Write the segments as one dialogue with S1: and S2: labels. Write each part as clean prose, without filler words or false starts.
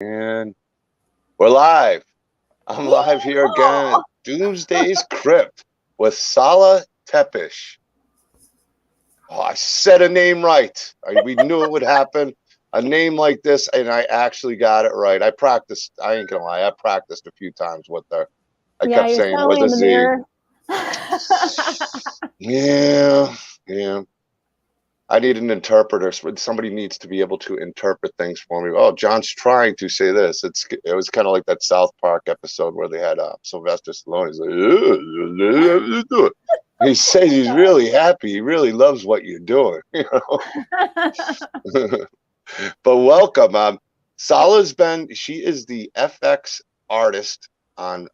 S1: And we're live. I'm live here again. Doomsday's Crypt with Sahlah Tepes. Oh, I said a name right. We knew it would happen. A name like this, and I actually got it right. I practiced. I ain't gonna lie. I practiced a few times with her. I
S2: Yeah,
S1: kept
S2: you
S1: saying
S2: saw me
S1: with a
S2: in the
S1: Z.
S2: mirror.
S1: Yeah. I need an interpreter. Somebody needs to be able to interpret things for me. Oh, John's trying to say this. It was kind of like that South Park episode where they had Sylvester Stallone. He's like, he says he's really happy. He really loves what you're doing. But welcome. Salah's been. She is the FX artist on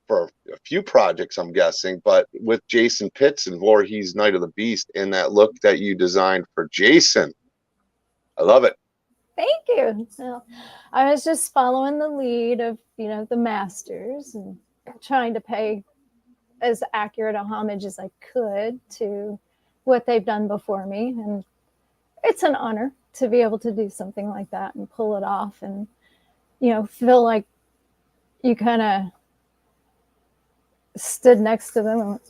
S1: for a few projects, I'm guessing, but with Jason Pitts and Voorhees Night of the Beast in that look that you designed for Jason. I love it.
S2: Thank you. Well, I was just following the lead of, the masters and trying to pay as accurate a homage as I could to what they've done before me. And it's an honor to be able to do something like that and pull it off and, feel like you kind of stood next to them and went,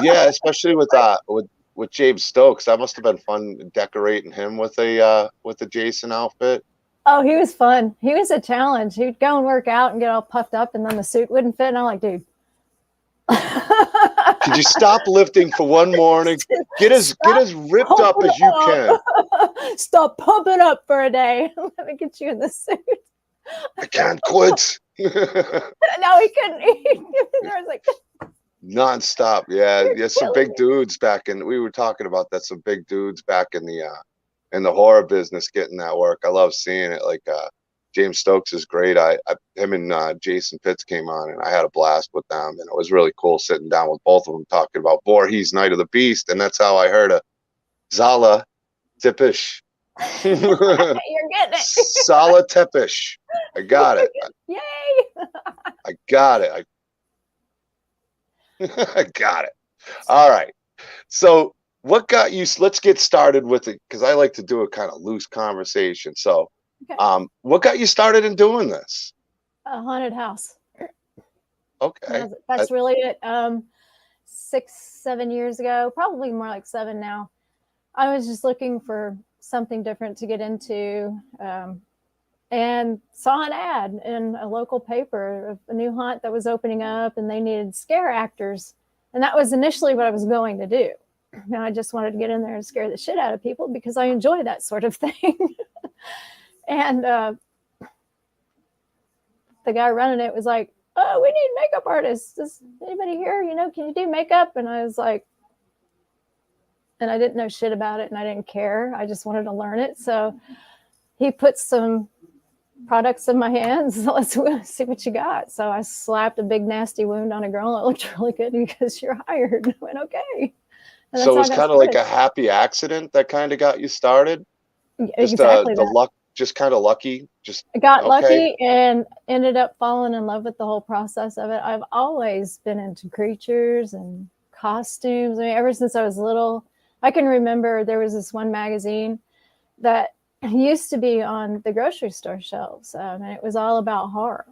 S1: Yeah, especially with James Stokes. That must have been fun decorating him with a Jason outfit.
S2: oh, he was fun. He was a challenge. He'd go and work out and get all puffed up, and then the suit wouldn't fit. And I'm like, dude.
S1: Could you stop lifting for one morning? Get as ripped up as you can.
S2: Stop pumping up for a day. Let me get you in the suit.
S1: I can't quit.
S2: No, he couldn't. There was like
S1: nonstop. Yeah. Some big dudes we were talking about that. Some big dudes back in the horror business getting that work. I love seeing it. Like James Stokes is great. Him and Jason Pitts came on, and I had a blast with them, and it was really cool sitting down with both of them talking about Voorhees Night of the Beast, and that's how I heard of Sahlah Tepes.
S2: You're getting it.
S1: Sahlah Tepes. I got it.
S2: Yay!
S1: I got it. I got it. All right. So what got you? Let's get started with it because I like to do a kind of loose conversation. So, okay. What got you started in doing this?
S2: A haunted house.
S1: Okay.
S2: That's really it. 6-7 years ago, probably more like 7 now. I was just looking for something different to get into, and saw an ad in a local paper of a new haunt that was opening up, and they needed scare actors. And that was initially what I was going to do. I just wanted to get in there and scare the shit out of people because I enjoy that sort of thing. And the guy running it was like, oh, we need makeup artists. Does anybody here, can you do makeup? And I was like, and I didn't know shit about it and I didn't care. I just wanted to learn it. So he put some products in my hands. So let's see what you got. So I slapped a big nasty wound on a girl. It looked really good because you're hired. I went, okay.
S1: So it was kind of like a happy accident that kind of got you started.
S2: Exactly.
S1: The luck, just kind of lucky.
S2: I got lucky and ended up falling in love with the whole process of it. I've always been into creatures and costumes. I mean, ever since I was little, I can remember there was this one magazine that used to be on the grocery store shelves, and it was all about horror.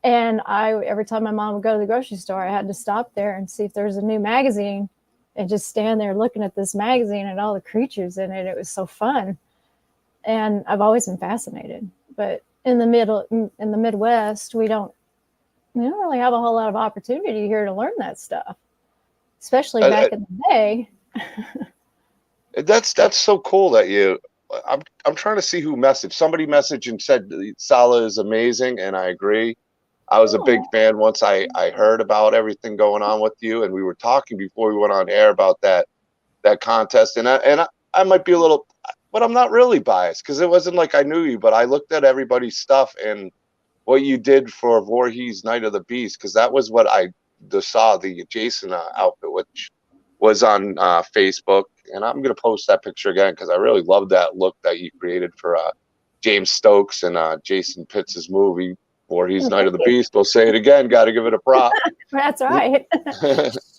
S2: And every time my mom would go to the grocery store, I had to stop there and see if there was a new magazine and just stand there looking at this magazine and all the creatures in it. It was so fun. And I've always been fascinated. But in the Midwest, we don't really have a whole lot of opportunity here to learn that stuff, especially back in the day.
S1: That's so cool that you. I'm trying to see who messaged. Somebody messaged and said Sahlah is amazing, and I agree. I was a big fan once I heard about everything going on with you, and we were talking before we went on air about that contest, and I might be a little, but I'm not really biased because it wasn't like I knew you, but I looked at everybody's stuff and what you did for Voorhees Night of the Beast, because that was what I saw the Jason outfit, which was on Facebook, and I'm gonna post that picture again because I really love that look that you created for James Stokes and Jason Pitts' movie. Voorhees, Night of the Beast. We'll say it again. Got to give it a prop.
S2: That's right.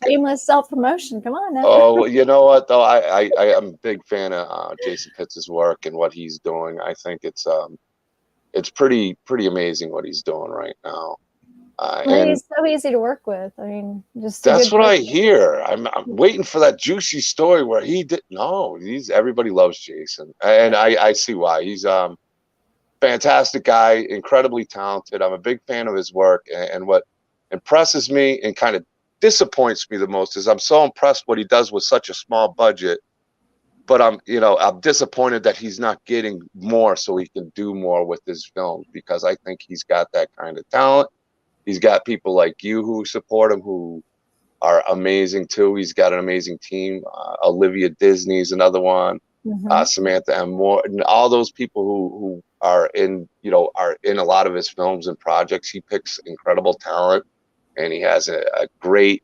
S2: Shameless self-promotion. Come on now.
S1: Oh, you know what though? I am a big fan of Jason Pitts' work and what he's doing. I think it's pretty amazing what he's doing right now. And
S2: he's so easy to work with. I mean, just
S1: that's what I hear. I'm waiting for that juicy story where he did. No, everybody loves Jason, and I see why. He's fantastic guy, incredibly talented. I'm a big fan of his work, and what impresses me and kind of disappoints me the most is I'm so impressed what he does with such a small budget, but I'm disappointed that he's not getting more so he can do more with his films, because I think he's got that kind of talent. He's got people like you who support him who are amazing too. He's got an amazing team. Olivia Disney's another one. Samantha M. Moore, and all those people who are in a lot of his films and projects. He picks incredible talent, and he has a great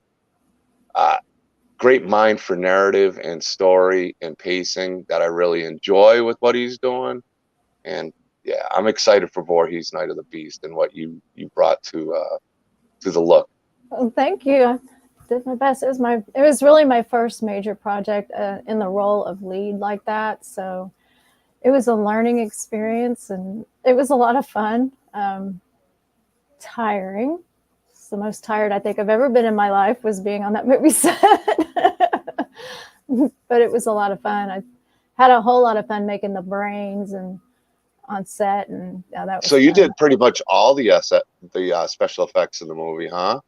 S1: mind for narrative and story and pacing that I really enjoy with what he's doing. And yeah, I'm excited for Voorhees, Night of the Beast, and what you brought to the look.
S2: Well, thank you. I did my best. It was really my first major project in the role of lead like that. So it was a learning experience, and it was a lot of fun. Tiring. It's the most tired I think I've ever been in my life was being on that movie set. But it was a lot of fun. I had a whole lot of fun making the brains and on set, and yeah, that was
S1: so you
S2: fun.
S1: did pretty much all the special effects in the movie, huh?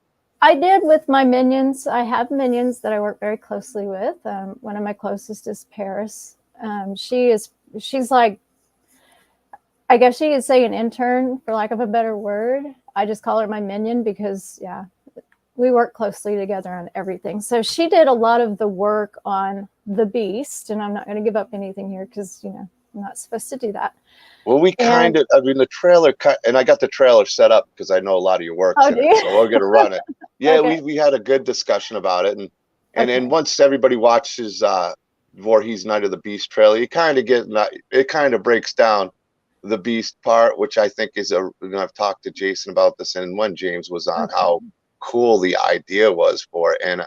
S2: I did with my minions. I have minions that I work very closely with. One of my closest is Paris. She's like, I guess you could say an intern, for lack of a better word. I just call her my minion because, yeah, we work closely together on everything. So she did a lot of the work on the Beast, and I'm not going to give up anything here because, I'm not supposed to do that.
S1: Well, the trailer cut, and I got the trailer set up because I know a lot of your work, so we're going to run it. Yeah, okay. we had a good discussion about it, and once everybody watches Voorhees Night of the Beast trailer, it kind of breaks down the Beast part, which I think is I've talked to Jason about this, and when James was on, how cool the idea was for it, and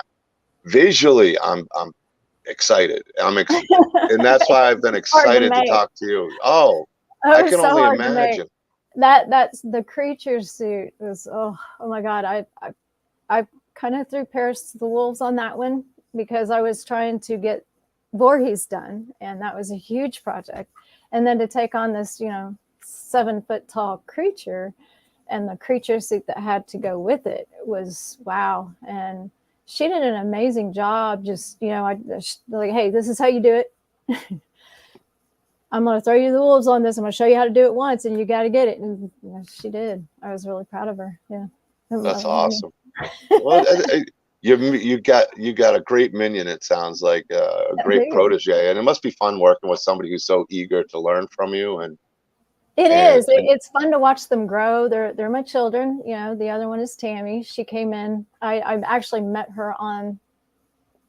S1: visually, I'm excited. And that's why I've been excited to talk to you. I can only imagine.
S2: That's the creature suit is oh my god. I kind of threw Paris to the wolves on that one because I was trying to get Voorhees done, and that was a huge project. And then to take on this 7-foot tall creature and the creature suit that had to go with it was wow. And she did an amazing job. Just like, hey, this is how you do it. I'm going to throw you the wolves on this. I'm going to show you how to do it once, and you got to get it. And she did. I was really proud of her. Yeah,
S1: that's awesome. Well, you got a great minion. It sounds like a great protege, and it must be fun working with somebody who's so eager to learn from you. And
S2: it's fun to watch them grow. They're my children. The other one is Tammy. She came in. I actually met her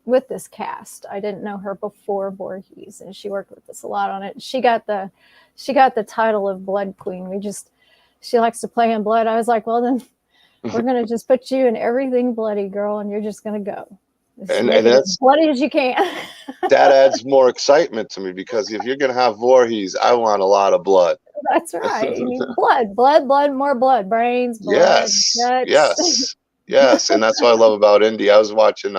S2: with this cast. I didn't know her before Voorhees, and she worked with us a lot on it. She got the title of Blood Queen. She likes to play in blood. I was like, well, then we're gonna just put you in everything bloody, girl, and you're just gonna go
S1: and that's
S2: as bloody as you can.
S1: That adds more excitement to me, because if you're gonna have Voorhees, I want a lot of blood.
S2: That's right. You need blood, more blood, brains, blood,
S1: yes, and that's what I love about Indy. I was watching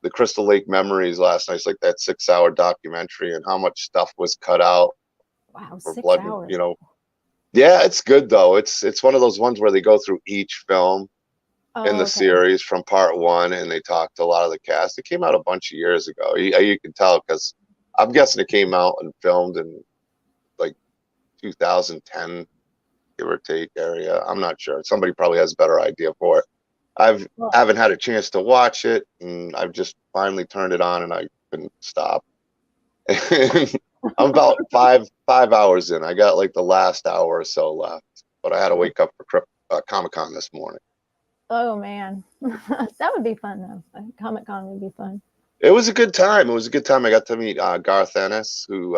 S1: the Crystal Lake Memories last night. It's like that 6-hour documentary, and how much stuff was cut out.
S2: Wow,
S1: for
S2: 6
S1: blood,
S2: hours.
S1: Yeah, it's good though. It's one of those ones where they go through each film in the series from part one, and they talked to a lot of the cast. It came out a bunch of years ago. You can tell because I'm guessing it came out and filmed in like 2010, give or take area. I'm not sure. Somebody probably has a better idea for it. I haven't had a chance to watch it, and I've just finally turned it on, and I couldn't stop. I'm about five hours in. I got like the last hour or so left, but I had to wake up for Comic-Con this morning.
S2: Oh man, that would be fun though. Comic-Con would be fun.
S1: It was a good time. I got to meet Garth Ennis, who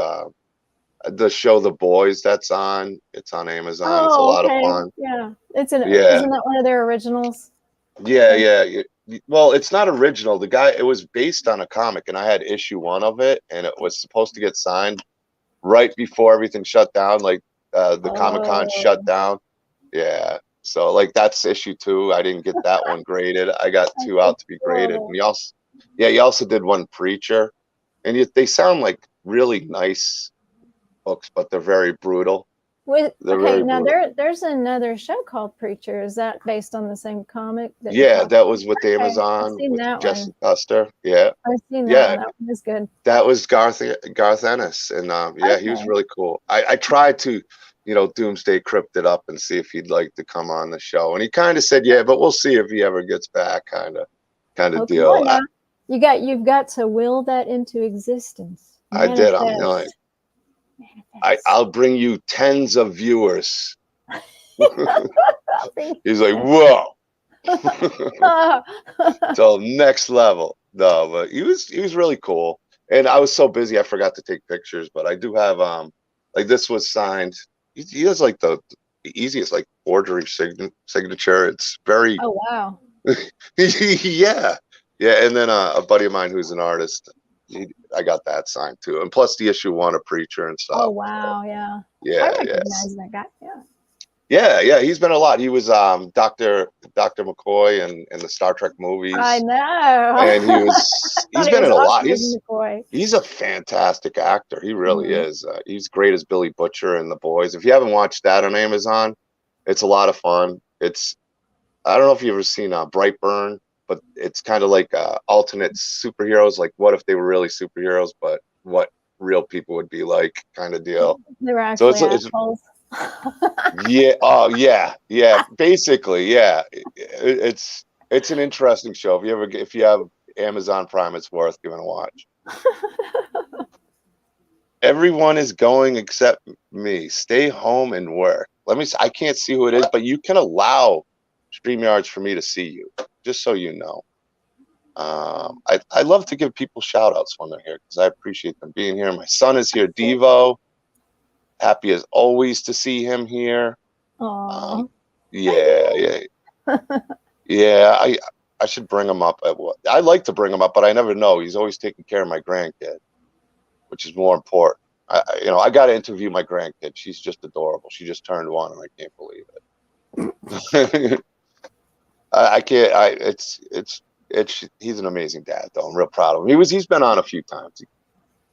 S1: the show The Boys that's on. It's on Amazon. It's a
S2: Oh,
S1: lot of
S2: okay.
S1: fun.
S2: Yeah.
S1: Yeah,
S2: Isn't that one of their originals?
S1: yeah,
S2: Like,
S1: yeah. Well, it's not original. The guy, it was based on a comic, and I had issue one of it, and it was supposed to get signed right before everything shut down. Like the Comic Con shut
S2: oh,
S1: down. Yeah. So like that's issue two. I didn't get that one graded. I got
S2: that's
S1: two out to be graded.
S2: adorable.
S1: And you also did one Preacher, and they sound like really nice books, but they're very brutal. They're
S2: Okay,
S1: very
S2: now
S1: brutal.
S2: there's another show called Preacher. Is that based on the same comic that you're
S1: Yeah,
S2: talking
S1: that was with
S2: about? Okay, I've
S1: Amazon
S2: seen
S1: with
S2: that
S1: Jesse
S2: one.
S1: Custer. Yeah,
S2: I've seen that
S1: yeah,
S2: one. That one is good.
S1: that was Garth Ennis, and yeah, he was
S2: Okay.
S1: really cool. I tried to, Doomsday Crypt it up and see if he'd like to come on the show, and he kind of said, yeah, but we'll see if he ever gets back, kind of
S2: Oh, come on
S1: deal.
S2: now. You've got to will that into existence.
S1: I did. I'm like,
S2: Manifest. Manifest.
S1: I'll bring you tens of viewers.
S2: I'll bring
S1: He's like, whoa.
S2: Ah.
S1: So next level. No, but he was really cool. And I was so busy I forgot to take pictures, but I do have like this was signed. He has like the easiest like forgery signature. It's very
S2: Oh wow.
S1: yeah. Yeah, and then a buddy of mine who's an artist, I got that signed too. And plus the issue one of Preacher and
S2: Oh
S1: stuff. So
S2: wow, yeah. I
S1: yeah, yes.
S2: recognize that guy. Yeah.
S1: Yeah, he's been a lot. He was Dr. McCoy in the Star Trek
S2: I
S1: movies.
S2: know.
S1: And
S2: I
S1: he's
S2: thought he
S1: been
S2: was
S1: in a lot.
S2: awesome as McCoy.
S1: He's a fantastic actor. He really
S2: Mhm.
S1: is. He's great as Billy Butcher in The Boys. If you haven't watched that on Amazon, it's a lot of fun. I don't know if you've ever seen Brightburn, but it's kind of like alternate superheroes. Like what if they were really superheroes, but what real people would be like, kind of deal.
S2: They were
S1: So
S2: actually
S1: it's
S2: assholes.
S1: yeah, oh yeah, basically yeah. It's an interesting show. If you have Amazon Prime, it's worth giving a watch. Everyone is going except me. Stay home and work. I can't see who it is, but you can allow StreamYards for me to see you, just so you know. I love to give people shout outs when they're here because I appreciate them being here. My son is here, Devo. Happy as always to see him here.
S2: Aw.
S1: Yeah. Yeah, I should bring him up. I like to bring him up, but I never know. He's always taking care of my grandkid, which is more important. I got to interview my grandkid. She's just adorable. She just turned one, and I can't believe it. I can't. He's an amazing dad, though. I'm real proud of him. He's been on a few times,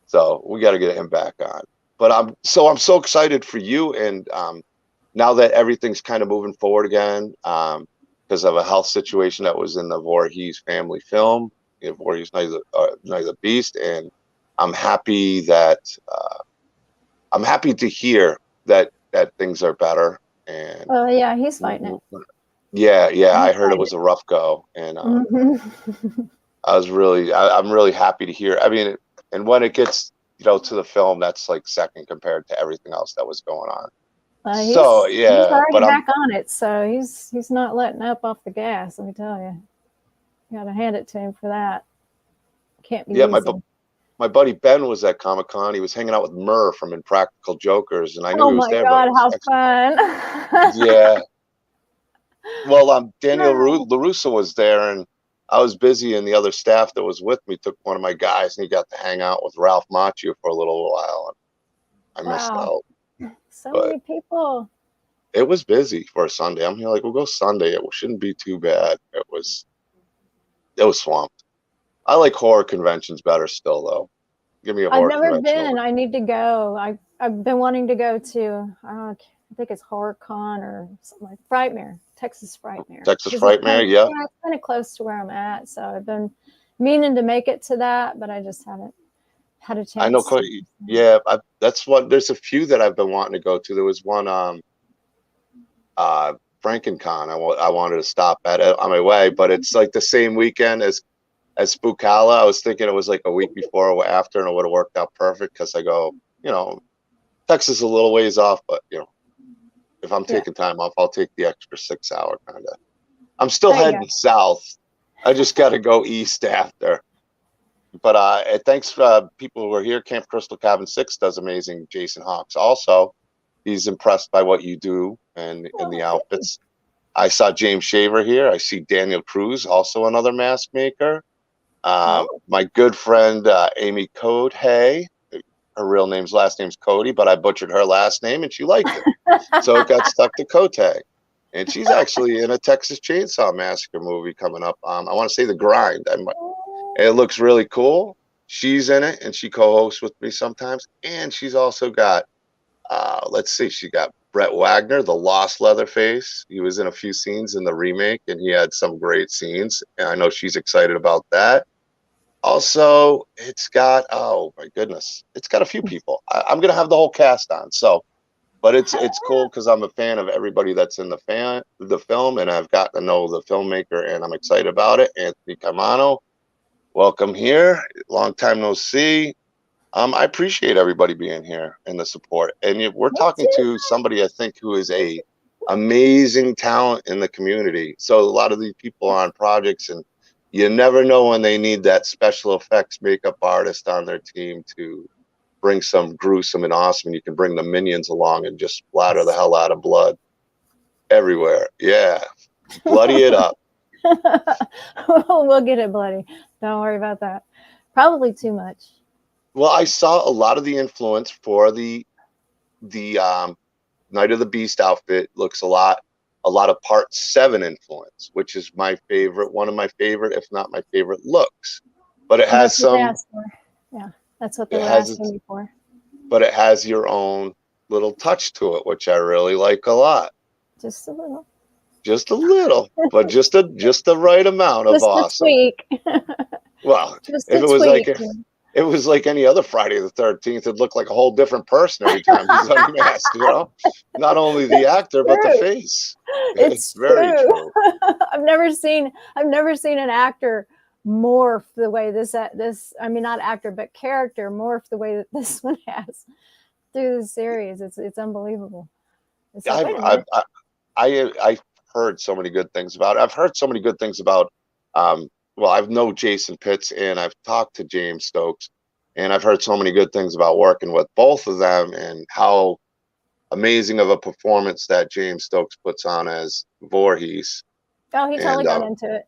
S1: so we got to get him back on. But I'm so excited for you, and now that everything's kind of moving forward again, because of a health situation that was in the Voorhees family film, Voorhees Night of the Beast, and I'm happy to hear that things are better. And
S2: Oh yeah, he's fighting it.
S1: yeah, I
S2: He's
S1: heard it
S2: fighting
S1: was a rough go, and
S2: it.
S1: I'm really happy to hear. I mean, and when it gets to the film, that's like second compared to everything else that was going on. So
S2: He's
S1: yeah,
S2: already
S1: but
S2: back on it, so he's not letting up off the gas. Let me tell you, got to hand it to him for that. Can't be
S1: yeah,
S2: easy.
S1: my buddy Ben was at Comic-Con. He was hanging out with Murr from Impractical Jokers, and I knew
S2: Oh
S1: he was
S2: my
S1: there, but
S2: God,
S1: it was
S2: how fun!
S1: yeah. Well, Daniel LaRusso was there, and I was busy, and the other staff that was with me took one of my guys, and he got to hang out with Ralph Macchio for a little while, and I missed
S2: Wow,
S1: out.
S2: so
S1: But
S2: many people.
S1: it was busy for a Sunday. I'm here like, we'll go Sunday. It shouldn't be too bad. It was swamped. I like horror conventions better still, though. Give me a
S2: I've
S1: horror
S2: never
S1: convention
S2: been.
S1: over.
S2: I need to go. I've been wanting to go to. I think it's HorrorCon or something like Frightmare, Texas Frightmare,
S1: Texas
S2: because it's
S1: Frightmare, yeah.
S2: it's kind of close to where I'm at. So I've been meaning to make it to that, but I just haven't had a
S1: I know.
S2: chance to.
S1: Yeah, that's what. There's a few that I've been wanting to go to. There was one, FrankenCon. I wanted to stop at it on my way, but it's like the same weekend as Spookala. I was thinking it was like a week before or after, and it would have worked out perfect because I go, Texas is a little ways off, but if I'm
S2: Yeah,
S1: taking time off, I'll take the extra 6 hour kind of. I'm still
S2: there you go.
S1: heading south. I just got to go east after. But thanks, people who are here. Camp Crystal Cabin 6 does amazing. Jason Hawks also. He's impressed by what you do and in the
S2: Oh, thank you.
S1: outfits. I saw James Shaver here. I see Daniel Cruz, also another mask maker.
S2: Oh,
S1: My good friend Amy Code Hay. Her real name's last name's Cody, but I butchered her last name and she liked it. So it got stuck to Cote. And she's actually in a Texas Chainsaw Massacre movie coming up. I want to say The Grind. It looks really cool. She's in it and she co-hosts with me sometimes. And she's also got, let's see, she got Brett Wagner, the Lost Leatherface. He was in a few scenes in the remake and he had some great scenes. And I know she's excited about that. Also, it's got, oh my goodness, it's got a few people. I'm gonna have the whole cast on. So, but it's cool because I'm a fan of everybody that's in the film, and I've gotten to know the filmmaker, and I'm excited about it. Anthony Camano, welcome here. Long time no see. I appreciate everybody being here and the support. And we're
S2: me
S1: talking
S2: too.
S1: to somebody I think who is a amazing talent in the community. So a lot of these people are on projects, and you never know when they need that special effects makeup artist on their team to bring some gruesome and awesome. And you can bring the minions along and just splatter the hell out of blood everywhere. Yeah, bloody it up.
S2: We'll get it bloody. Don't worry about that. Probably too much.
S1: Well, I saw a lot of the influence for the Night of the Beast outfit. Looks a lot of Part 7 influence, which is my favorite, one of my favorite, if not my favorite looks. But it
S2: And
S1: has
S2: that's what they
S1: some,
S2: asked for. Yeah, that's what they
S1: it
S2: were
S1: has,
S2: asking me for.
S1: but it has your own little touch to it, which I really like a lot.
S2: Just a little.
S1: Just a little, but just the right amount of
S2: Just a
S1: awesome.
S2: tweak.
S1: Well,
S2: Just
S1: if
S2: a
S1: it was like
S2: tweak.
S1: if it was like any other Friday the 13th, it'd look like a whole different person every time he's unmasked, you know? Not only the actor, but the
S2: True.
S1: face. It's
S2: It's
S1: very
S2: true.
S1: true.
S2: I've never seen an actor morph the way this I mean not actor but character morph the way that this one has through the series. It's unbelievable. It's like,
S1: I've
S2: wait a
S1: I've
S2: minute.
S1: I've heard so many good things about it. I've heard so many good things about well, I've known Jason Pitts and I've talked to James Stokes and I've heard so many good things about working with both of them and how amazing of a performance that James Stokes puts on as Voorhees.
S2: Oh, he totally
S1: And
S2: got into it.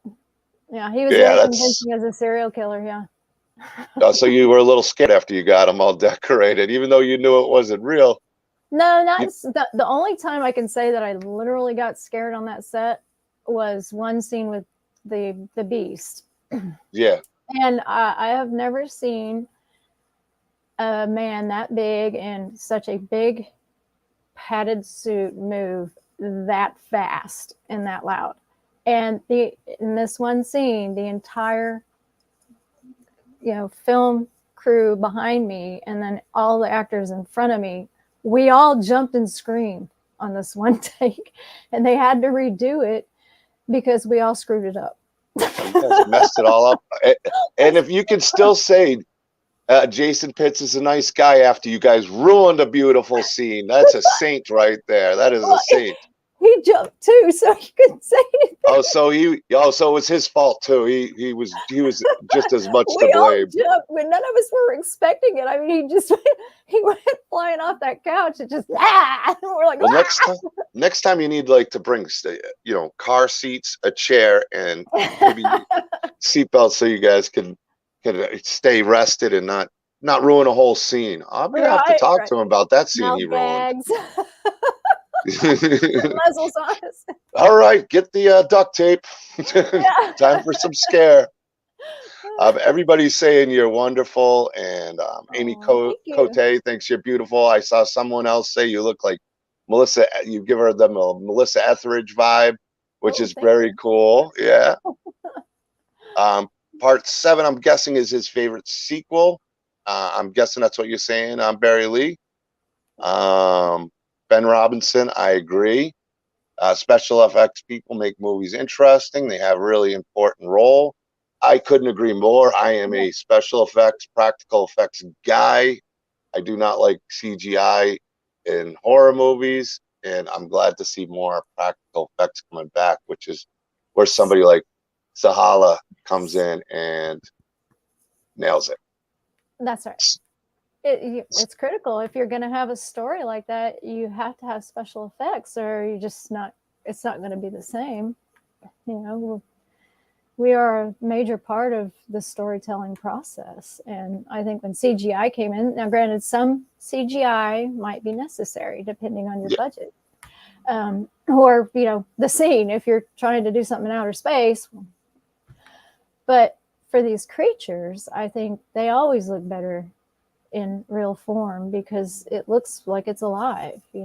S2: Yeah, he was
S1: yeah,
S2: very
S1: that's
S2: convincing as a serial killer. Yeah.
S1: so you were a little scared after you got them all decorated, even though you knew it wasn't real.
S2: No, not
S1: You,
S2: the only time I can say that I literally got scared on that set was one scene with the beast.
S1: yeah,
S2: And I have never seen a man that big in such a big padded suit move that fast and that loud. And in this one scene, the entire film crew behind me and then all the actors in front of me, we all jumped and screamed on this one take, and they had to redo it because we all screwed it up.
S1: oh, you guys messed it all up. And if you can still say Jason Pitts is a nice guy after you guys ruined a beautiful scene, that's a saint right there. That is a
S2: Well,
S1: saint.
S2: he jumped too, so you couldn't say anything.
S1: So it was his fault too. He was just as much to
S2: We all
S1: blame.
S2: jumped when none of us were expecting it. I mean, he went flying off that couch and just and we're like,
S1: Well, next time you need like to bring car seats, a chair, and maybe seatbelts so you guys can stay rested and not ruin a whole scene. I'm gonna have to talk
S2: right.
S1: to him about that scene
S2: Mouth
S1: he ruined.
S2: gags, muzzles on us.
S1: All right, get the duct tape.
S2: Yeah.
S1: Time for some scare. Everybody's saying you're wonderful, and Amy
S2: Oh, thank
S1: Cote
S2: you.
S1: thinks you're beautiful. I saw someone else say you look like Melissa. You give her the Melissa Etheridge vibe, which
S2: Oh,
S1: is
S2: thank
S1: very
S2: you.
S1: cool. Yeah. Part 7, I'm guessing, is his favorite sequel. I'm guessing that's what you're saying. Barry Lee. Ben Robinson, I agree. Special effects people make movies interesting. They have really important role. I couldn't agree more. I am a special effects, practical effects guy. I do not like CGI in horror movies, and I'm glad to see more practical effects coming back, which is where somebody like Sahlah comes in and nails it.
S2: That's right. It's critical. If you're going to have a story like that, you have to have special effects, or you just not. It's not going to be the same. You know, we are a major part of the storytelling process, and I think when CGI came in, now granted, some CGI might be necessary depending on your budget, or the scene if you're trying to do something in outer space. But for these creatures, I think they always look better in real form because it looks like it's alive. I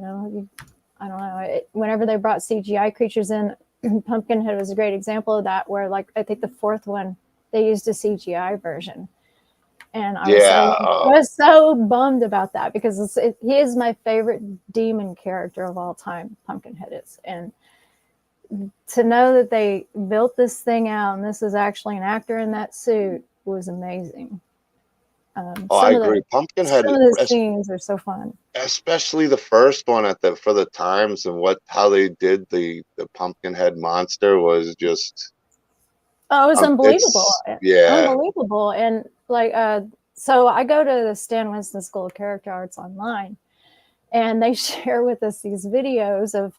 S2: don't know. Whenever they brought CGI creatures in, Pumpkinhead was a great example of that, where like I think the fourth one they used a CGI version, and I was so bummed about that because he is my favorite demon character of all time. Pumpkinhead is, and to know that they built this thing out and this is actually an actor in that suit was amazing.
S1: I agree. Pumpkinhead.
S2: Some of the scenes are so fun,
S1: especially the first one for the times and how they did the Pumpkinhead monster was just.
S2: Oh, it was unbelievable.
S1: Yeah,
S2: unbelievable. And like, so I go to the Stan Winston School of Character Arts online, and they share with us these videos of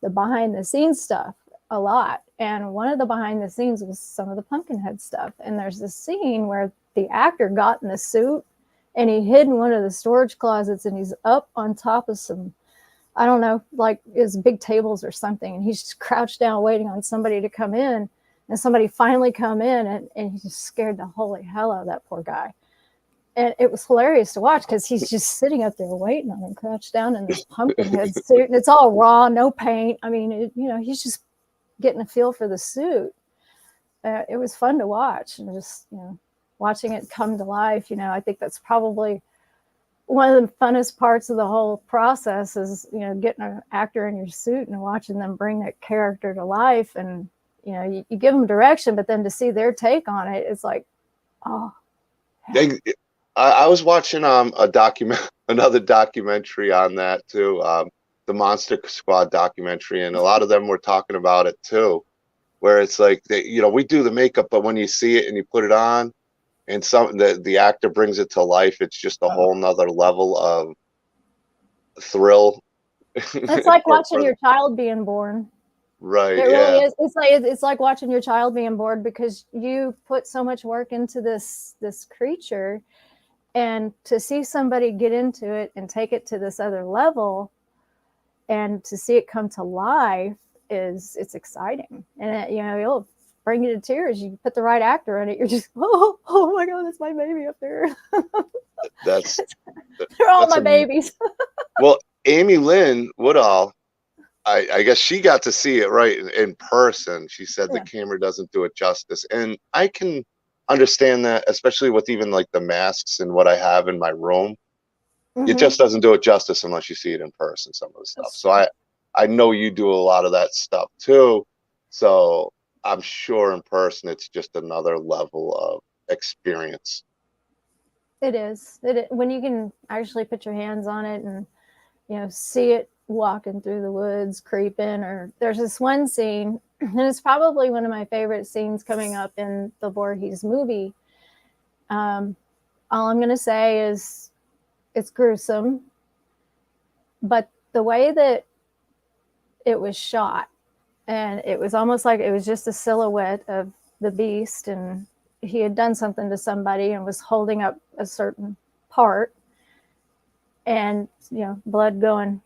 S2: the behind the scenes stuff a lot. And one of the behind the scenes was some of the Pumpkinhead stuff. And there's this scene where the actor got in the suit and he hid in one of the storage closets, and he's up on top of some, I don't know, like his big tables or something. And he's just crouched down waiting on somebody to come in. And somebody finally come in, and he just scared the holy hell out of that poor guy. And it was hilarious to watch because he's just sitting up there waiting on him, crouched down in this Pumpkinhead suit. And it's all raw, no paint. I mean, he's just getting a feel for the suit. It was fun to watch, and just, watching it come to life. I think that's probably one of the funnest parts of the whole process is, getting an actor in your suit and watching them bring that character to life. And, you give them direction, but then to see their take on it, it's like, oh.
S1: I was watching another documentary on that too, the Monster Squad documentary, and a lot of them were talking about it too, where it's like we do the makeup, but when you see it and you put it on, and the actor brings it to life, it's just a whole nother level of thrill.
S2: It's like watching your child being born.
S1: Right.
S2: It really is. It's like watching your child being born because you put so much work into this creature, and to see somebody get into it and take it to this other level, and to see it come to life it's exciting, and it'll bring you to tears. You put the right actor in it, you're just oh my god, that's my baby up there. They're all my babies.
S1: Well, Amy Lynn Woodall, I guess she got to see it right in person. She said the camera doesn't do it justice. And I can understand that, especially with even like the masks and what I have in my room. Mm-hmm. It just doesn't do it justice unless you see it in person, some of the stuff. So I know you do a lot of that stuff too. So I'm sure in person it's just another level of experience.
S2: It is. When you can actually put your hands on it and see it walking through the woods, creeping. Or there's this one scene, and it's probably one of my favorite scenes coming up in the Voorhees movie. All I'm going to say is it's gruesome, but the way that it was shot, and it was almost like it was just a silhouette of the beast, and he had done something to somebody and was holding up a certain part, and blood going.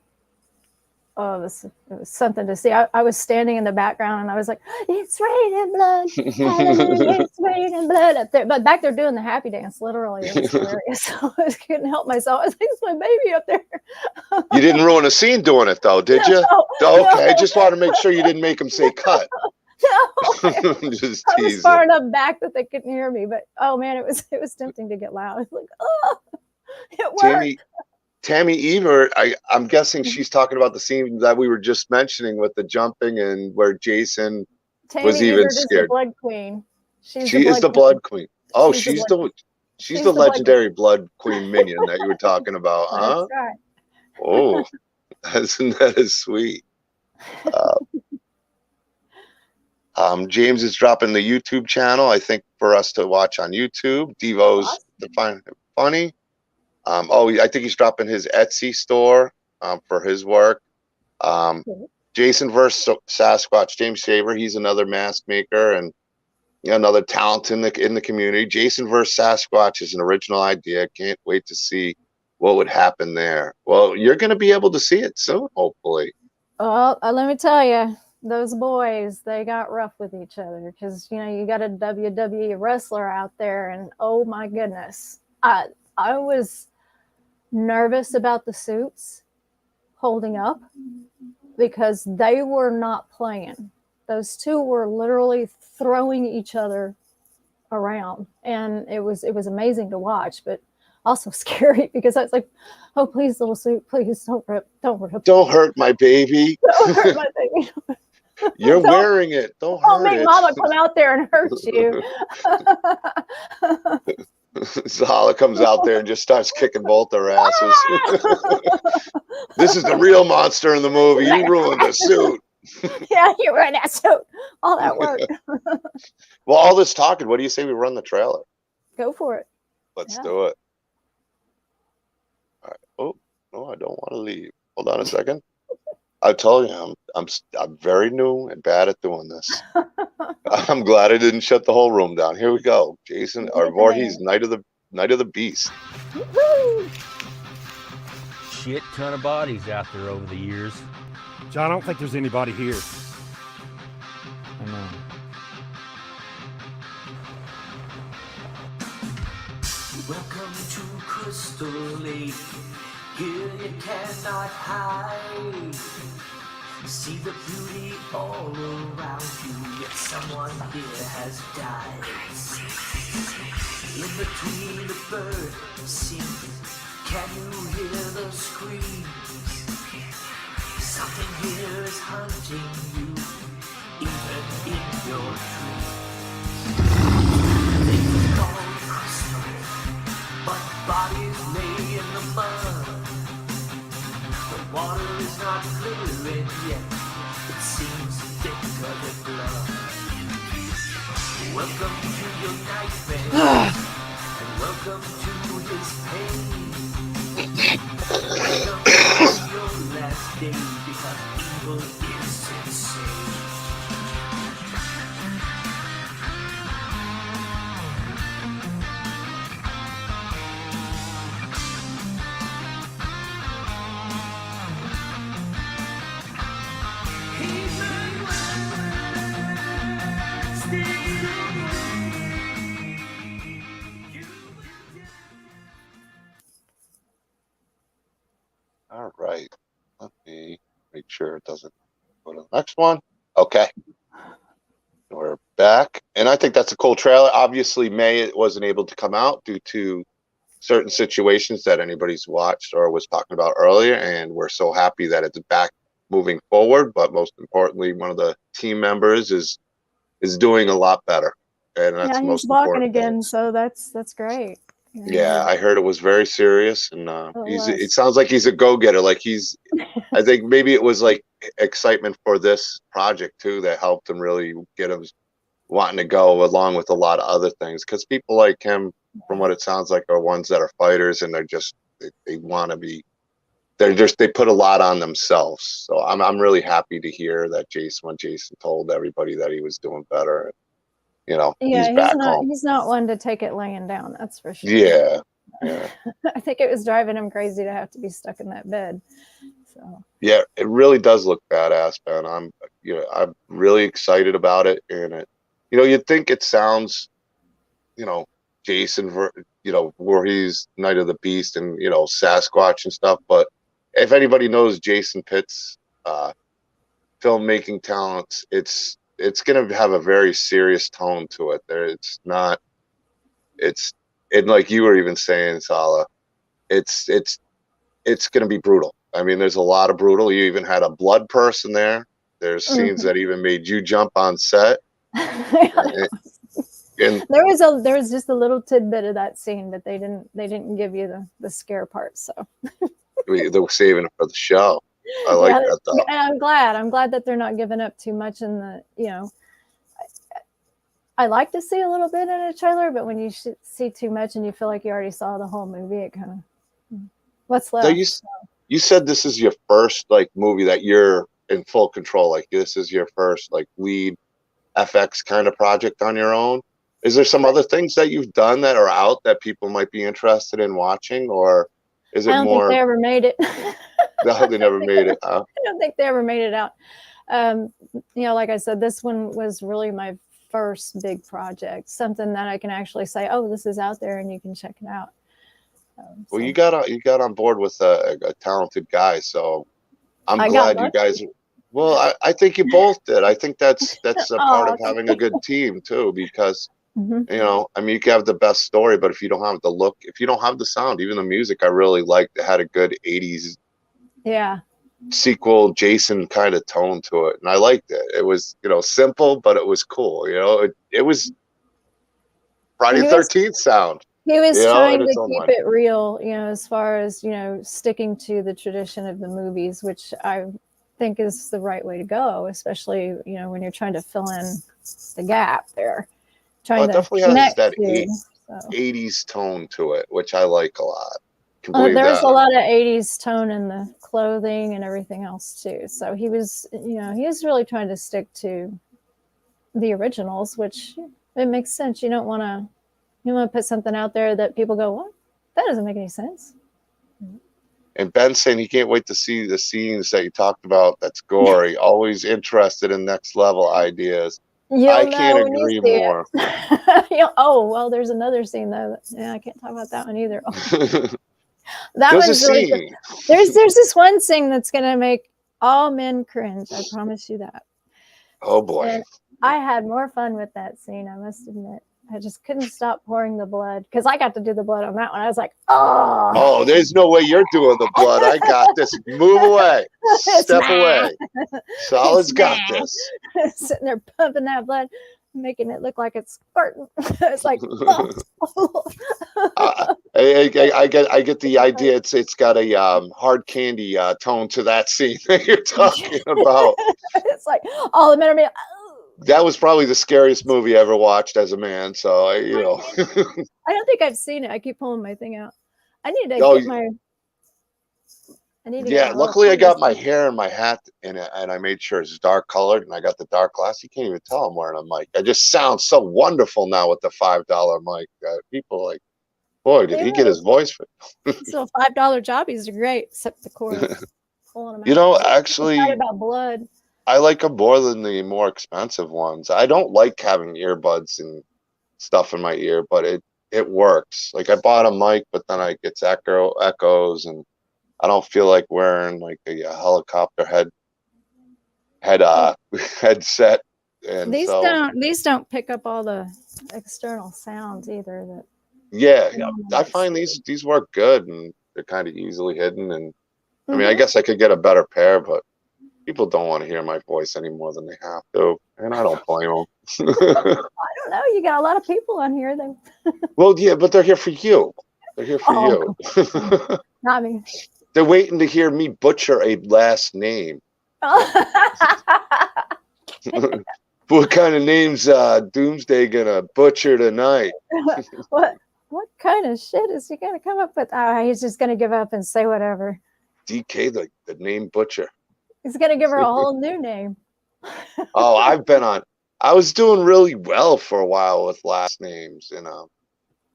S2: Oh, it was something to see. I was standing in the background, and I was like, it's raining blood. Hallelujah, it's raining blood up there. But back there doing the happy dance, literally. It was hilarious. I couldn't help myself. I was like, it's my baby up there.
S1: You didn't ruin a scene doing it, though, did you?
S2: No,
S1: okay, I just wanted to make sure you didn't make him say cut.
S2: No, I was far enough back that they couldn't hear me. But, oh, man, it was tempting to get loud. I was like, oh, it worked.
S1: Tammy Evert, I'm guessing she's talking about the scene that we were just mentioning with the jumping and where Jason was even scared.
S2: Is the Blood Queen.
S1: She is the Blood Queen. Oh, she's the legendary Blood Queen minion that you were talking about, huh?
S2: That's right.
S1: Oh, that is sweet. James is dropping the YouTube channel, I think, for us to watch on YouTube. Devo's to find it funny. I think he's dropping his Etsy store for his work. Jason versus Sasquatch, James Shaver, he's another mask maker and another talent in the community. Jason versus Sasquatch is an original idea. Can't wait to see what would happen there. Well, you're going to be able to see it soon, hopefully.
S2: Well, let me tell you, those boys, they got rough with each other because, you got a WWE wrestler out there, and oh my goodness, I was nervous about the suits holding up because they were not playing. Those two were literally throwing each other around, and it was amazing to watch, but also scary because I was like, oh, please, little suit, please don't rip.
S1: Don't hurt my baby.
S2: Don't hurt my baby.
S1: You're wearing it. Don't hurt
S2: make
S1: it.
S2: Mama come out there and hurt you.
S1: Sahlah comes out there and just starts kicking both their asses. This is the real monster in the movie. You ruined the suit.
S2: Yeah, you ruined that suit. All that work.
S1: Well, all this talking, what do you say we run the trailer?
S2: Go for it.
S1: Let's do it. All right. Oh, no, I don't want to leave. Hold on a second. I told you I'm very new and bad at doing this. I'm glad I didn't shut the whole room down. Here we go. Jason or Voorhees, Night of the Beast.
S2: Woo-hoo.
S3: Shit ton of bodies out there over the years.
S4: John, I don't think there's anybody here.
S3: I know.
S5: Welcome to Crystal Lake. Here you cannot hide. See the beauty all around you, yet someone here has died. In between the bird sings, can you hear those screams? Something here is hunting you, even in your dreams. Things called crystal, but bodies lay in the mud. The water is not clear and yet it seems thicker than blood. Welcome to your nightmare and welcome to his pain. Welcome to your last day because evil is insane.
S1: All right. Let me make sure it doesn't go to the next one. Okay. We're back. And I think that's a cool trailer. Obviously, it wasn't able to come out due to certain situations that anybody's watched or was talking about earlier. And we're so happy that it's back moving forward. But most importantly, one of the team members is doing a lot better. And that's
S2: he's walking again, so that's great.
S1: Yeah, I heard it was very serious, and it sounds like he's a go-getter. Like I think maybe it was like excitement for this project too that helped him really get him wanting to go, along with a lot of other things. Because people like him, from what it sounds like, are ones that are fighters, and they want to be. They put a lot on themselves. So I'm really happy to hear that when Jason told everybody that he was doing better. He's back home.
S2: He's not one to take it laying down, that's for sure.
S1: Yeah.
S2: I think it was driving him crazy to have to be stuck in that bed. So
S1: yeah, it really does look badass, man. I'm really excited about it, and you'd think it sounds, Jason, where he's Night of the Beast and Sasquatch and stuff. But if anybody knows Jason Pitt's filmmaking talents, it's going to have a very serious tone to it. And like you were even saying, Sahlah, it's going to be brutal. I mean, there's a lot of brutal. You even had a blood person there. There's scenes that even made you jump on set. And
S2: there was just a little tidbit of that scene that they didn't give you the scare part. So
S1: they're saving it for the show. I like that though.
S2: And I'm glad that they're not giving up too much in the I like to see a little bit in a trailer, but when you see too much and you feel like you already saw the whole movie, it kind of what's
S1: So
S2: left.
S1: you said this is your first like movie that you're in full control. Like this is your first like lead FX kind of project on your own. Is there some other things that you've done that are out that people might be interested in watching, or is
S2: I
S1: it
S2: don't think they
S1: more?
S2: ever made it.
S1: No, they never made it.
S2: I don't think they ever made it out. Like I said, this one was really my first big project, something that I can actually say, oh, this is out there and you can check it out.
S1: Well, you got on board with a talented guy, so I'm
S2: I got
S1: glad you guys. Well, I think you both did. I think that's a part of having a good team too, because I mean, you can have the best story, but if you don't have the look, if you don't have the sound, even the music, I really liked. It had a good '80s sequel Jason kind of tone to it, and I liked it. It was simple, but it was cool. It was Friday the 13th sound.
S2: He was trying to keep
S1: mind.
S2: it real, as far as sticking to the tradition of the movies, which I think is the right way to go, especially when you're trying to fill in the gap there. Trying
S1: it definitely
S2: to
S1: has that
S2: to,
S1: 80s tone to it, which I like a lot.
S2: There's a lot of 80s tone in the clothing and everything else too. So he was really trying to stick to the originals, which it makes sense. You want to put something out there that people go, what? That doesn't make any sense.
S1: And Ben's saying he can't wait to see the scenes that you talked about. That's gory. Always interested in next level ideas. I can't agree more.
S2: Oh, well, there's another scene though. I can't talk about that one either.
S1: That was really good.
S2: There's this one scene that's gonna make all men cringe. I promise you that.
S1: Oh boy.
S2: And I had more fun with that scene, I must admit. I just couldn't stop pouring the blood because I got to do the blood on that one. I was like, oh,
S1: there's no way you're doing the blood. I got this. Move away. Step away. Solid's got this.
S2: Sitting there pumping that blood, making it look like it's squirting. It's like, oh.
S1: I get the idea. It's got a hard candy tone to that scene that you're talking about.
S2: It's like all the men are being.
S1: That was probably the scariest movie I ever watched as a man. So
S2: I don't think I've seen it. I keep pulling my thing out. I need to get my.
S1: Luckily I got my hair and my hat in it, and I made sure it's dark colored, and I got the dark glass. You can't even tell I'm wearing a mic. I just sound so wonderful now with the $5 mic. People are like, boy, did he get his voice fit?
S2: So $5 jobbies are great, except the chorus. Pulling them out.
S1: Actually,
S2: about blood.
S1: I like them more than the more expensive ones. I don't like having earbuds and stuff in my ear, but it works. Like I bought a mic, but then it gets echoes, and I don't feel like wearing like a helicopter headset. And
S2: these don't pick up all the external sounds either.
S1: I find these work good, and they're kind of easily hidden. And I mean, I guess I could get a better pair, but people don't want to hear my voice any more than they have to, and I don't blame them.
S2: I don't know. You got a lot of people on here.
S1: Well, yeah, but they're here for you. They're here for you.
S2: Not me.
S1: They're waiting to hear me butcher a last name. What kind of names Doomsday gonna butcher tonight?
S2: What kind of shit is he gonna come up with? Oh, he's just gonna give up and say whatever.
S1: DK, the name butcher.
S2: He's gonna give her a whole new name.
S1: I was doing really well for a while with last names,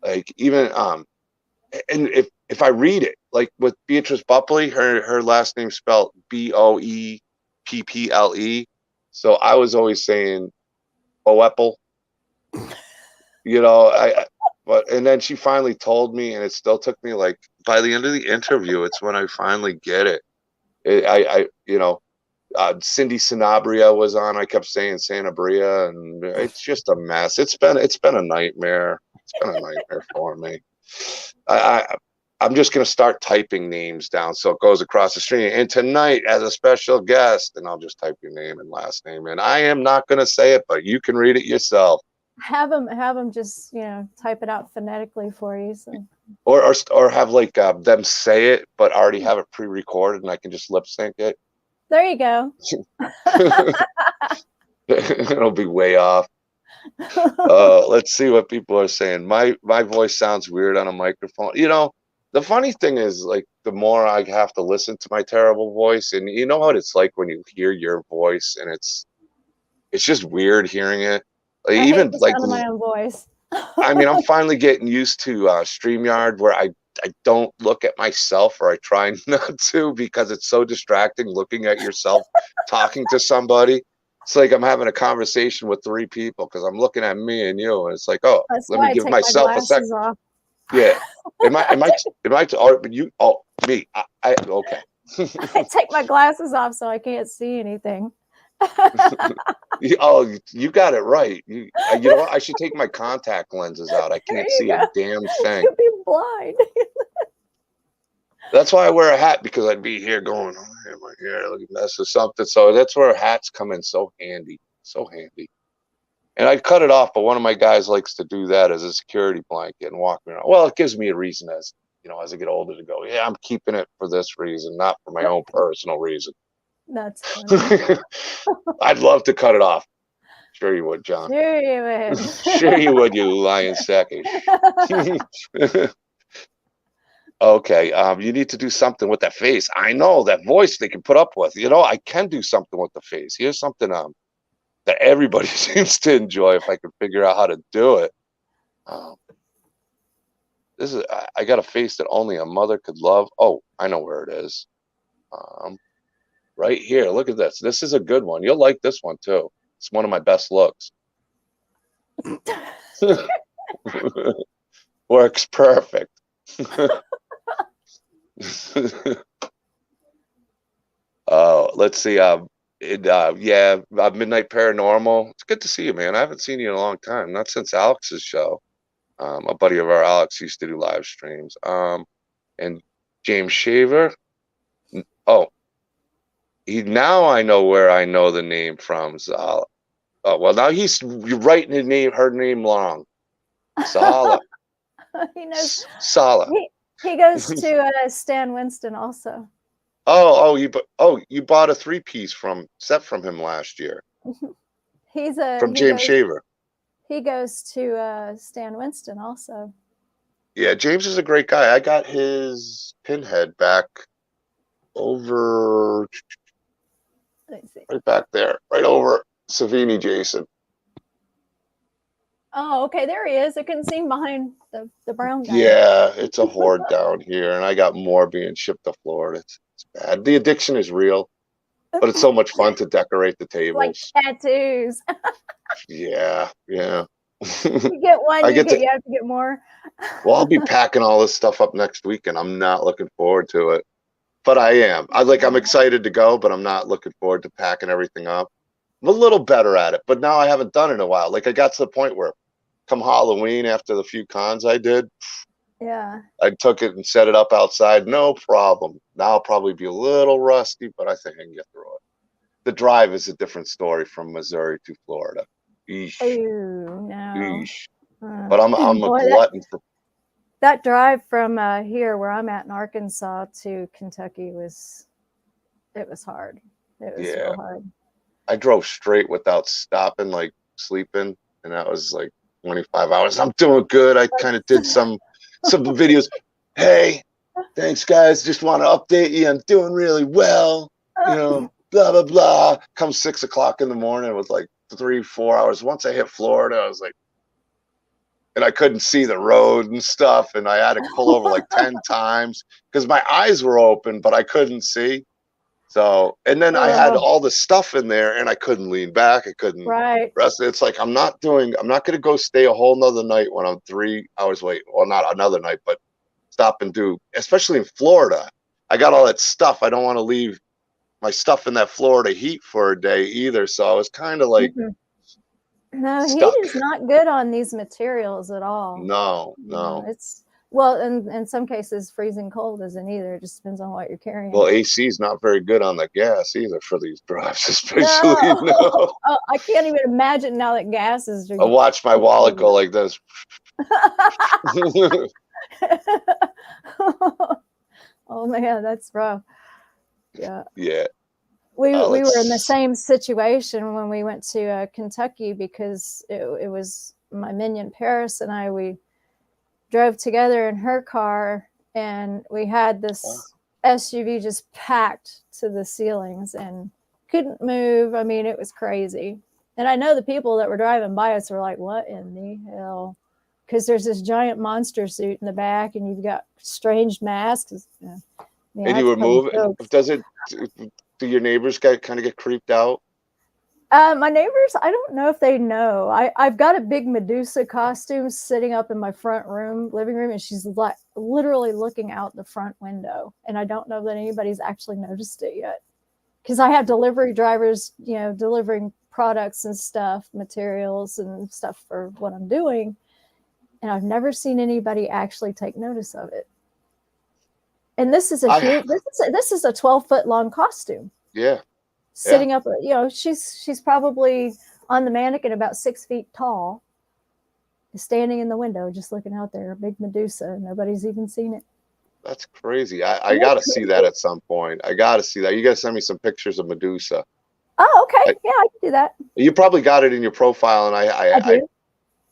S1: like even and if I read it, like with Beatrice Buckley, her last name spelled Boepple. So I was always saying Boepple. And then she finally told me, and it still took me like by the end of the interview, it's when I finally get it. Cindy Sanabria was on. I kept saying Sanabria, and it's just a mess. It's been a nightmare. It's been a nightmare for me. I'm just gonna start typing names down so it goes across the stream. And tonight, as a special guest, and I'll just type your name and last name, and I am not gonna say it, but you can read it yourself.
S2: Have them just type it out phonetically for you. So.
S1: Or have like them say it, but already have it pre-recorded, and I can just lip sync it.
S2: There you go.
S1: It'll be way off. Let's see what people are saying. My voice sounds weird on a microphone. You know, the funny thing is, like, the more I have to listen to my terrible voice, and you know what it's like when you hear your voice, and it's just weird hearing it. Like,
S2: I hate
S1: even
S2: the
S1: like,
S2: sound of my own voice.
S1: I mean, I'm finally getting used to StreamYard, where I don't look at myself, or I try not to, because it's so distracting looking at yourself talking to somebody. It's like I'm having a conversation with three people because I'm looking at me and you, and it's like, oh,
S2: That's
S1: let me
S2: why I
S1: give
S2: take my
S1: myself a sec.
S2: glasses off.
S1: Yeah. Or you, oh, me. Okay.
S2: I take my glasses off so I can't see anything.
S1: Oh, you got it right. You know what? I should take my contact lenses out. I
S2: There
S1: can't
S2: you
S1: see a
S2: go.
S1: damn thing.
S2: You'll be blind.
S1: That's why I wear a hat, because I'd be here going, oh, my hair, look at this or something. So that's where hats come in so handy. So handy. And I cut it off, but one of my guys likes to do that as a security blanket and walk me around. Well, it gives me a reason, as you know, as I get older, to go, yeah, I'm keeping it for this reason, not for my own personal reason.
S2: That's funny.
S1: I'd love to cut it off. Sure you would, John.
S2: Sure you would.
S1: Sure you would, you lion sacky. Okay, you need to do something with that face. I know that voice they can put up with. You know, I can do something with the face. Here's something that everybody seems to enjoy if I can figure out how to do it. This is I got a face that only a mother could love. Oh, I know where it is. Right here. Look at this. This is a good one. You'll like this one too. It's one of my best looks. Works perfect. Let's see. Yeah, Midnight Paranormal. It's good to see you, man. I haven't seen you in a long time. Not since Alex's show. A buddy of our Alex used to do live streams. And James Shaver. Oh, now I know where I know the name from. Sahlah. Oh, well, now you're writing her name long. Sahlah.
S2: He knows.
S1: Sahlah.
S2: He goes to Stan Winston also.
S1: You bought a 3-piece set from him last year. From James Shaver.
S2: He goes to Stan Winston also.
S1: Yeah, James is a great guy. I got his pinhead back over right back there, right over Savini Jason.
S2: Oh, okay, there he is. I couldn't see him behind the brown guy.
S1: Yeah, it's a horde down here, and I got more being shipped to Florida. It's bad. The addiction is real, but it's so much fun to decorate the tables.
S2: Like tattoos.
S1: Yeah.
S2: You get one, you have to get more.
S1: Well, I'll be packing all this stuff up next week, and I'm not looking forward to it. But I am. I'm excited to go, but I'm not looking forward to packing everything up. I'm a little better at it, but now I haven't done it in a while. Like, I got to the point where come Halloween, after the few cons I did,
S2: yeah,
S1: I took it and set it up outside, no problem. Now I'll probably be a little rusty, but I think I can get through it. The drive is a different story from Missouri to Florida. Eesh.
S2: Ooh, no.
S1: Eesh. But I'm a glutton for.
S2: That drive from here, where I'm at in Arkansas, to Kentucky was hard. It was real hard.
S1: I drove straight without stopping, like sleeping, and that was like 25 hours. I'm doing good. I kind of did some videos. Hey, thanks guys. Just want to update you. I'm doing really well. You know, blah blah blah. Come 6 o'clock in the morning with like 3-4 hours. Once I hit Florida, I was like, and I couldn't see the road and stuff, and I had to pull over like 10 times because my eyes were open, but I couldn't see. So, and then I had all the stuff in there, and I couldn't lean back. I couldn't rest. It's like, I'm not going to go stay a whole nother night when I'm 3 hours late. Well, not another night, but stop and do, especially in Florida. I got all that stuff. I don't want to leave my stuff in that Florida heat for a day either. So I was kind of like,
S2: no,
S1: stuck.
S2: Heat is not good on these materials at all.
S1: No.
S2: It's, well, in some cases, freezing cold isn't either. It just depends on what you're carrying.
S1: Well, AC is not very good on the gas either for these drives, especially. No.
S2: Oh, I can't even imagine now that gas is.
S1: I watch my wallet go like this.
S2: Oh man, that's rough. Yeah.
S1: Yeah.
S2: We But we were in the
S1: it's
S2: same situation when we went to Kentucky, because it was my minion Paris and we drove together in her car, and we had this SUV just packed to the ceilings and couldn't move. I mean, it was crazy. And I know the people that were driving by us were like, what in the hell? Because there's this giant monster suit in the back, and you've got strange masks. Yeah,
S1: and you
S2: that's
S1: were
S2: probably
S1: moving.
S2: jokes.
S1: Do your neighbors kind of get creeped out?
S2: My neighbors, I don't know if they know. I've got a big Medusa costume sitting up in my living room, and she's like literally looking out the front window. And I don't know that anybody's actually noticed it yet, because I have delivery drivers, delivering products and stuff, materials and stuff for what I'm doing. And I've never seen anybody actually take notice of it. And this is this is a 12-foot long costume.
S1: Yeah.
S2: Sitting up, she's probably on the mannequin about 6 feet tall, standing in the window, just looking out there, a big Medusa. Nobody's even seen it.
S1: That's crazy. I got to see that at some point. I got to see that. You got to send me some pictures of Medusa.
S2: Oh, okay. Yeah, I can do that.
S1: You probably got it in your profile, and
S2: I do.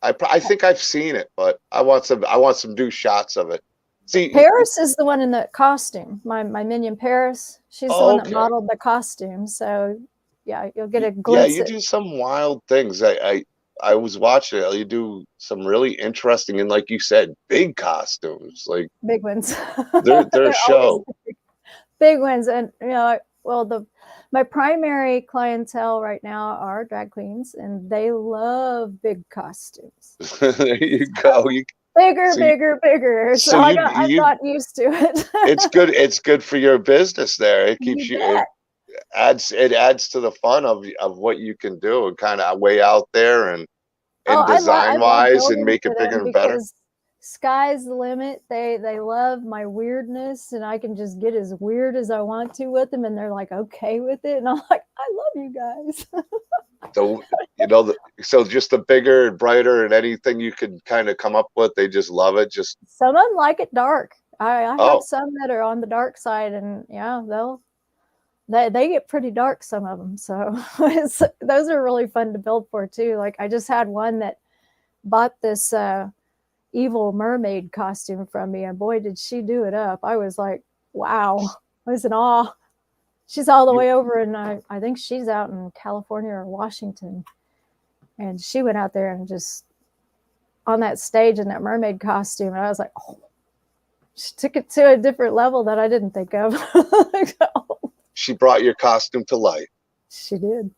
S1: I think I've seen it, but I want some new shots of it. See,
S2: Paris is the one in the costume. My minion Paris. She's the one that modeled the costume. So yeah, you'll get a glimpse.
S1: Yeah, you do some wild things. I was watching it. You do some really interesting and, like you said, big costumes, like
S2: big ones.
S1: They're show.
S2: Big ones, and my primary clientele right now are drag queens, and they love big costumes.
S1: There you go.
S2: Bigger. So I got used to it.
S1: It's good for your business there. It keeps it adds to the fun of what you can do, and kind of way out there and design wise and make it bigger and better.
S2: Sky's the limit. They love my weirdness, and I can just get as weird as I want to with them, and they're like okay with it, and I'm like, I love you guys.
S1: So so just the bigger and brighter and anything you can kind of come up with, they just love it. Just
S2: some of them like it dark. I have some that are on the dark side, and yeah, they get pretty dark, some of them. So those are really fun to build for too. Like I just had one that bought this evil mermaid costume from me, and boy, did she do it up. I was like, wow, I was in awe. She's all the way over, and I think she's out in California or Washington. And she went out there and just on that stage in that mermaid costume, and I was like, oh, she took it to a different level that I didn't think of.
S1: She brought your costume to life.
S2: She did.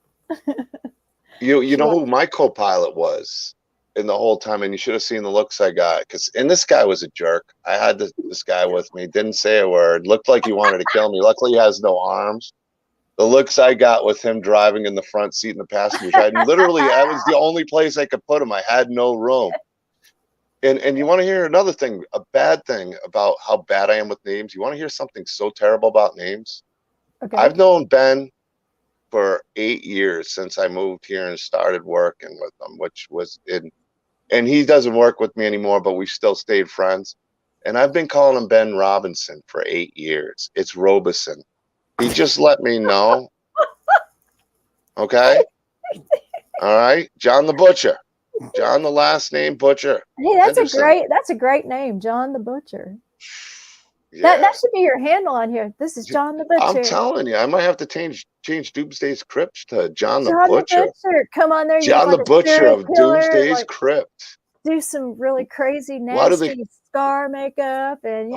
S1: You know who my co-pilot was in the whole time, and you should have seen the looks I got. And this guy was a jerk. I had this guy with me, didn't say a word, looked like he wanted to kill me. Luckily, he has no arms. The looks I got with him driving in the front seat in the passenger side, literally, that was the only place I could put him. I had no room. And you want to hear another thing, a bad thing about how bad I am with names? You want to hear something so terrible about names? Okay. I've known Ben for 8 years since I moved here and started working with him, which was and he doesn't work with me anymore, but we still stayed friends. And I've been calling him Ben Robinson for 8 years. It's Robeson. He just let me know. Okay. All right. John the Butcher. John the last name Butcher.
S2: Hey, that's a great name, John the Butcher. Yeah. That should be your handle on here. This is John the Butcher.
S1: I'm telling you, I might have to change Doomsday's Crypt to John the Butcher.
S2: Come on there.
S1: John the Butcher of Doomsday's Crypt.
S2: Do some really crazy, nasty scar makeup, and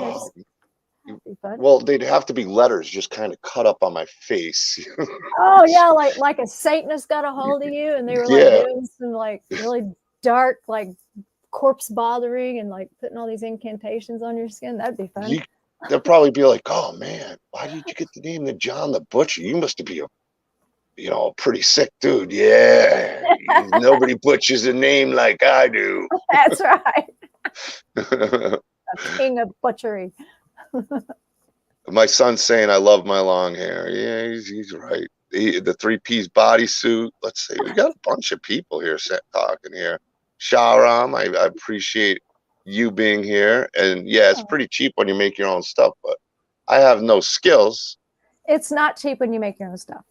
S2: be fun.
S1: Well, they'd have to be letters just kind of cut up on my face.
S2: Oh yeah, like a Satanist got a hold of you, and they were like doing some like really dark, like corpse bothering, and like putting all these incantations on your skin. That'd be fun.
S1: They'll probably be like, "Oh man, why did you get the name of John the Butcher? You must be a pretty sick dude." Yeah, nobody butchers a name like I do.
S2: That's right. A king of butchery.
S1: My son's saying I love my long hair. Yeah, he's right. The 3-piece bodysuit. Let's see, we got a bunch of people here talking here. Shahram, I appreciate you being here, and it's pretty cheap when you make your own stuff, but I have no skills.
S2: It's not cheap when you make your own stuff.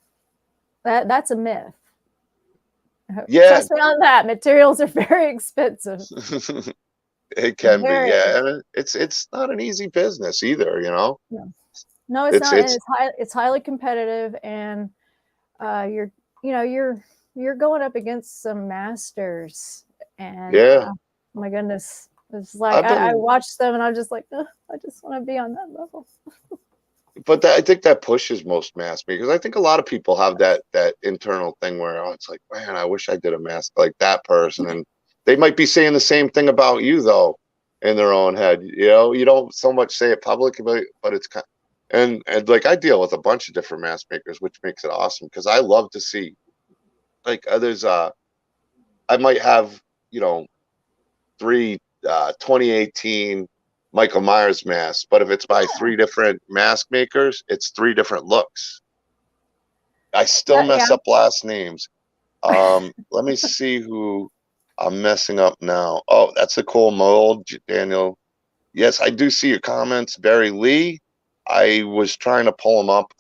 S2: That's a myth.
S1: Yeah.
S2: Trust me on that. Materials are very expensive.
S1: It can be,
S2: Very.
S1: yeah. And it's not an easy business either, you know.
S2: No, it's not. And
S1: It's
S2: it's highly competitive, and you're you're going up against some masters, and
S1: yeah.
S2: my goodness, it's like
S1: I've
S2: I
S1: been,
S2: watch them, and I'm just like, "Ugh, I just want to be on that level."
S1: but I think that pushes most mask makers. I think a lot of people have that internal thing where, oh, it's like, man, I wish I did a mask like that person, and they might be saying the same thing about you though, in their own head. You know, you don't so much say it publicly, but it's kind. And like I deal with a bunch of different mask makers, which makes it awesome because I love to see like others. I might have you know three 2018 Michael Myers masks, but if it's by three different mask makers, it's three different looks. I still
S2: Yeah.
S1: mess up last names. Let me see who I'm messing up now. Oh, that's a cool mold, Daniel. Yes, I do see your comments, Barry Lee. I was trying to pull him up.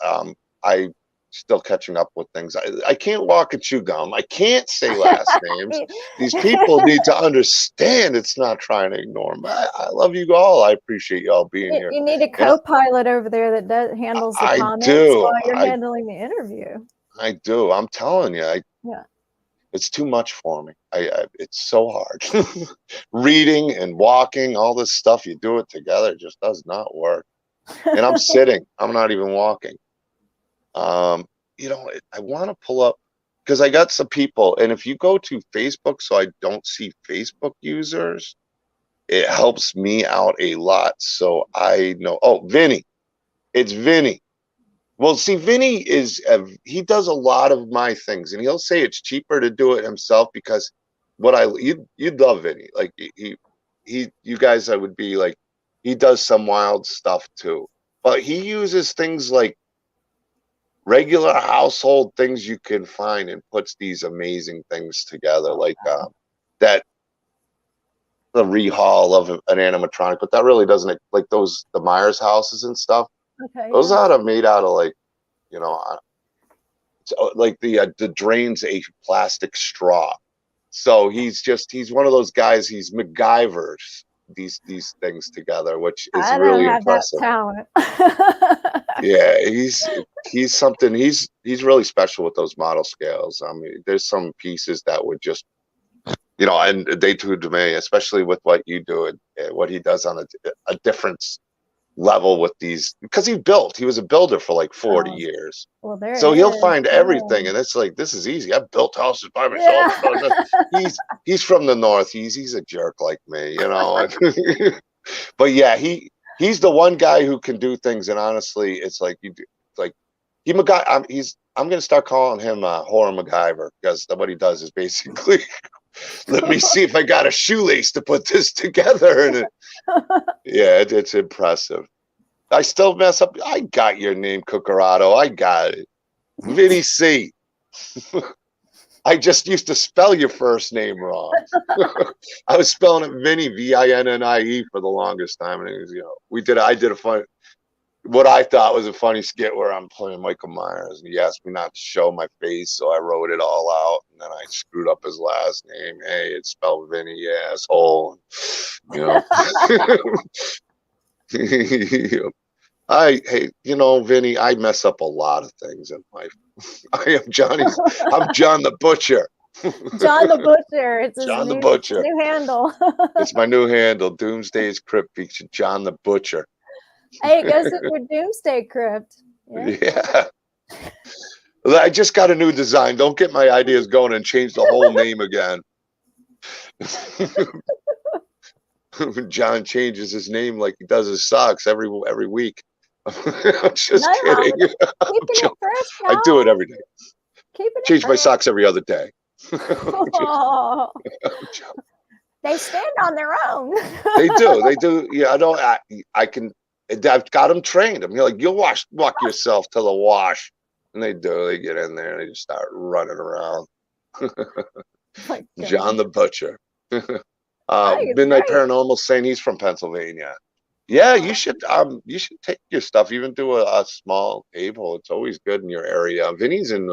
S1: I still catching up with things. I can't walk and chew gum. I can't say last names. These people need to understand it's not trying to ignore them. I love you all. I appreciate you all being here.
S2: You need a
S1: And
S2: co-pilot over there that handles the
S1: I
S2: comments
S1: do.
S2: while you're handling the interview.
S1: I do. I'm telling you,
S2: Yeah.
S1: it's too much for me. It's so hard. Reading and walking, all this stuff, you do it together, it just does not work. And I'm sitting. I'm not even walking. I want to pull up because I got some people, and if you go to Facebook, so I don't see Facebook users, it helps me out a lot. So I know. Oh, Vinny, it's Vinny. Well, see, Vinny he does a lot of my things, and he'll say it's cheaper to do it himself because you'd love Vinny. Like you guys, I would be like, he does some wild stuff too, but he uses things like regular household things you can find and puts these amazing things together, like that the rehaul of an animatronic, but that really doesn't like the Myers houses and stuff.
S2: Okay.
S1: Those
S2: Yeah.
S1: are made out of like like the drains a plastic straw. So he's one of those guys. He's MacGyver's these things together, which is
S2: I don't
S1: really
S2: have that
S1: impressive.
S2: talent.
S1: Yeah, he's something. He's really special with those model scales. I mean, there's some pieces that would just, and they do to me, especially with what you do and what he does on a different level with these, because he was a builder for like 40 years.
S2: Well, there
S1: So
S2: it
S1: he'll
S2: is.
S1: find everything, and it's like, this is easy. I've built houses by myself.
S2: Yeah.
S1: He's from the north. He's a jerk like me, But yeah, he's the one guy who can do things, and honestly, it's like I'm gonna start calling him Horror MacGyver, because what he does is basically let me see if I got a shoelace to put this together, and it's impressive. I still mess up. I got your name, Cucarato. I got it. Vinny C. I just used to spell your first name wrong. I was spelling it Vinny, Vinnie, for the longest time. And it was, I did what I thought was a funny skit where I'm playing Michael Myers, and he asked me not to show my face, so I wrote it all out, and then I screwed up his last name. Hey, it's spelled Vinny, you asshole. Vinny, I mess up a lot of things in life. I'm John the Butcher.
S2: John the Butcher. It's
S1: John the Butcher.
S2: New handle.
S1: It's my new handle. Doomsday's Crypt feature John the Butcher.
S2: Hey, it goes in your Doomsday Crypt.
S1: Yeah. I just got a new design. Don't get my ideas going and change the whole name again. John changes his name like he does his socks every week. I'm just kidding.
S2: Keeping it fresh,
S1: I do it every day. Change my
S2: fresh.
S1: socks every other day.
S2: Oh. They stand on their own.
S1: They do. Yeah, I can. I've got them trained. I'm like, you'll walk yourself to the wash, and they do. They get in there and they just start running around. John the Butcher. Midnight Paranormal saying he's from Pennsylvania. Yeah, you should take your stuff, even do a small table. It's always good in your area. Vinny's in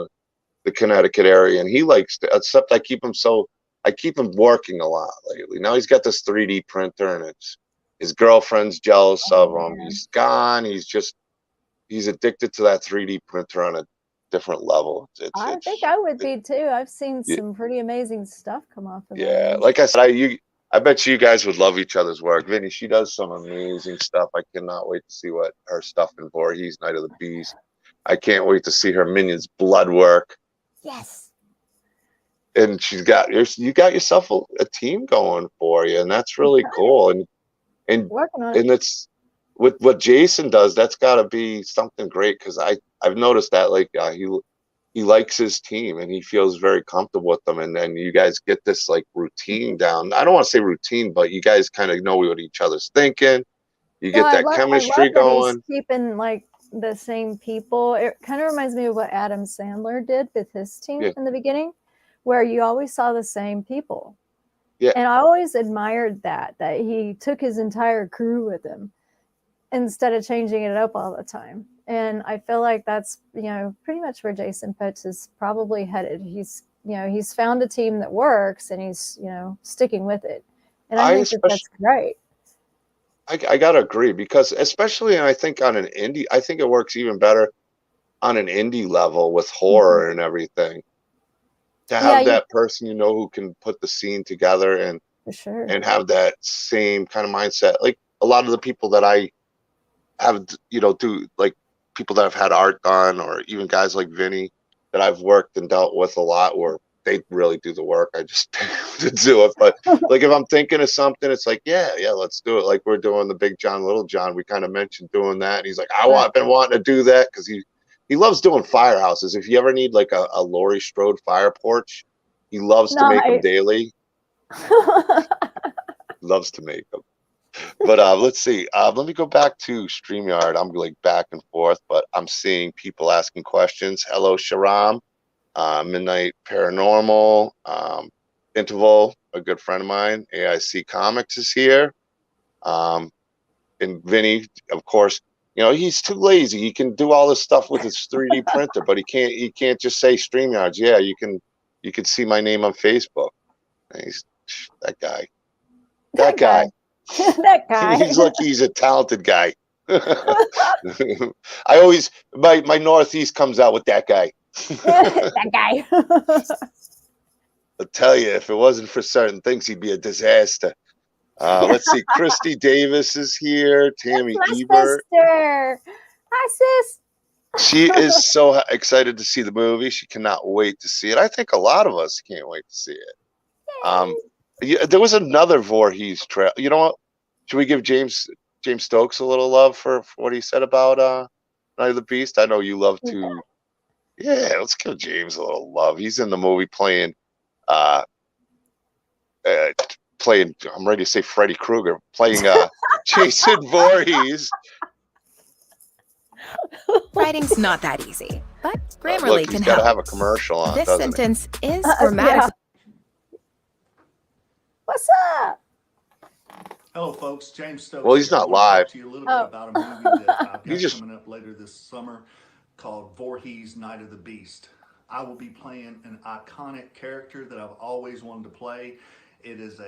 S1: the Connecticut area, and he likes to, except I keep him working a lot lately. Now he's got this 3D printer, and it's his girlfriend's jealous of him.
S2: Man.
S1: He's gone. He's addicted to that 3D printer on a different level.
S2: I think I would
S1: it-
S2: be too. I've seen
S1: yeah,
S2: some pretty amazing stuff come off of
S1: yeah.
S2: those.
S1: Like I said, I bet you guys would love each other's work. Vinny, she does some amazing stuff. I cannot wait to see what her stuff in Voorhees, Night of the Beast. I can't wait to see her Minions blood work.
S2: Yes.
S1: And you got yourself a team going for you, and that's really cool. And
S2: Working on it.
S1: and it's with what Jason does. That's got to be something great, because I've noticed that like he likes his team and he feels very comfortable with them, and then you guys get this like routine down. I don't want to say routine, but you guys kind of know what each other's thinking. You
S2: No,
S1: get that
S2: I
S1: chemistry
S2: love that he's
S1: going.
S2: keeping like the same people. It kind of reminds me of what Adam Sandler did with his team
S1: Yeah.
S2: in the beginning, where you always saw the same people.
S1: Yeah.
S2: And I always admired that he took his entire crew with him instead of changing it up all the time. And I feel like that's, pretty much where Jason Pitts is probably headed. He's found a team that works, and he's, sticking with it. And I think that's great.
S1: I gotta agree, because especially, and I think on an indie, I think it works even better on an indie level with horror and everything. To have that person who can put the scene together and
S2: for sure,
S1: and have that same kind of mindset. Like a lot of the people that I have, do, like people that have had art done, or even guys like Vinny that I've worked and dealt with a lot, where they really do the work. I just to do it. But like if I'm thinking of something, it's like, yeah, let's do it. Like we're doing the Big John, Little John. We kind of mentioned doing that, and he's like, I've been wanting to do that, because he loves doing firehouses. If you ever need like a Laurie Strode fire porch, he loves to make them daily. Loves to make them. But let's see. Let me go back to StreamYard. I'm like back and forth, but I'm seeing people asking questions. Hello, Sharam. Midnight Paranormal. Interval, a good friend of mine. AIC Comics is here. And Vinny, of course, he's too lazy. He can do all this stuff with his 3D printer, but he can't just say StreamYards. Yeah, you can see my name on Facebook. And he's that guy. That guy.
S2: That guy.
S1: He's lucky he's a talented guy. I always my Northeast comes out with that guy.
S2: That guy.
S1: I'll tell you, if it wasn't for certain things, he'd be a disaster. Let's see. Christy Davis is here. Tammy Ebert.
S2: Sister. Hi, sis.
S1: She is so excited to see the movie. She cannot wait to see it. I think a lot of us can't wait to see it. There was another Voorhees trail. You know what? Should we give James Stokes a little love for what he said about Night of the Beast? I know you love to. Yeah, let's give James a little love. He's in the movie playing. I'm ready to say Freddy Krueger, playing Jason Voorhees.
S6: Writing's not that easy, but Grammarly
S1: Look,
S6: can
S1: he's got to
S6: help.
S1: have a commercial on.
S6: This
S1: doesn't
S6: sentence is grammatically.
S2: What's up?
S7: Hello, folks. James Stokes.
S1: Well, he's not
S7: I want to talk
S1: live.
S7: to you a little bit about a movie that I've got
S1: just-
S7: coming up later this summer called Voorhees, Night of the Beast. I will be playing an iconic character that I've always wanted to play. It is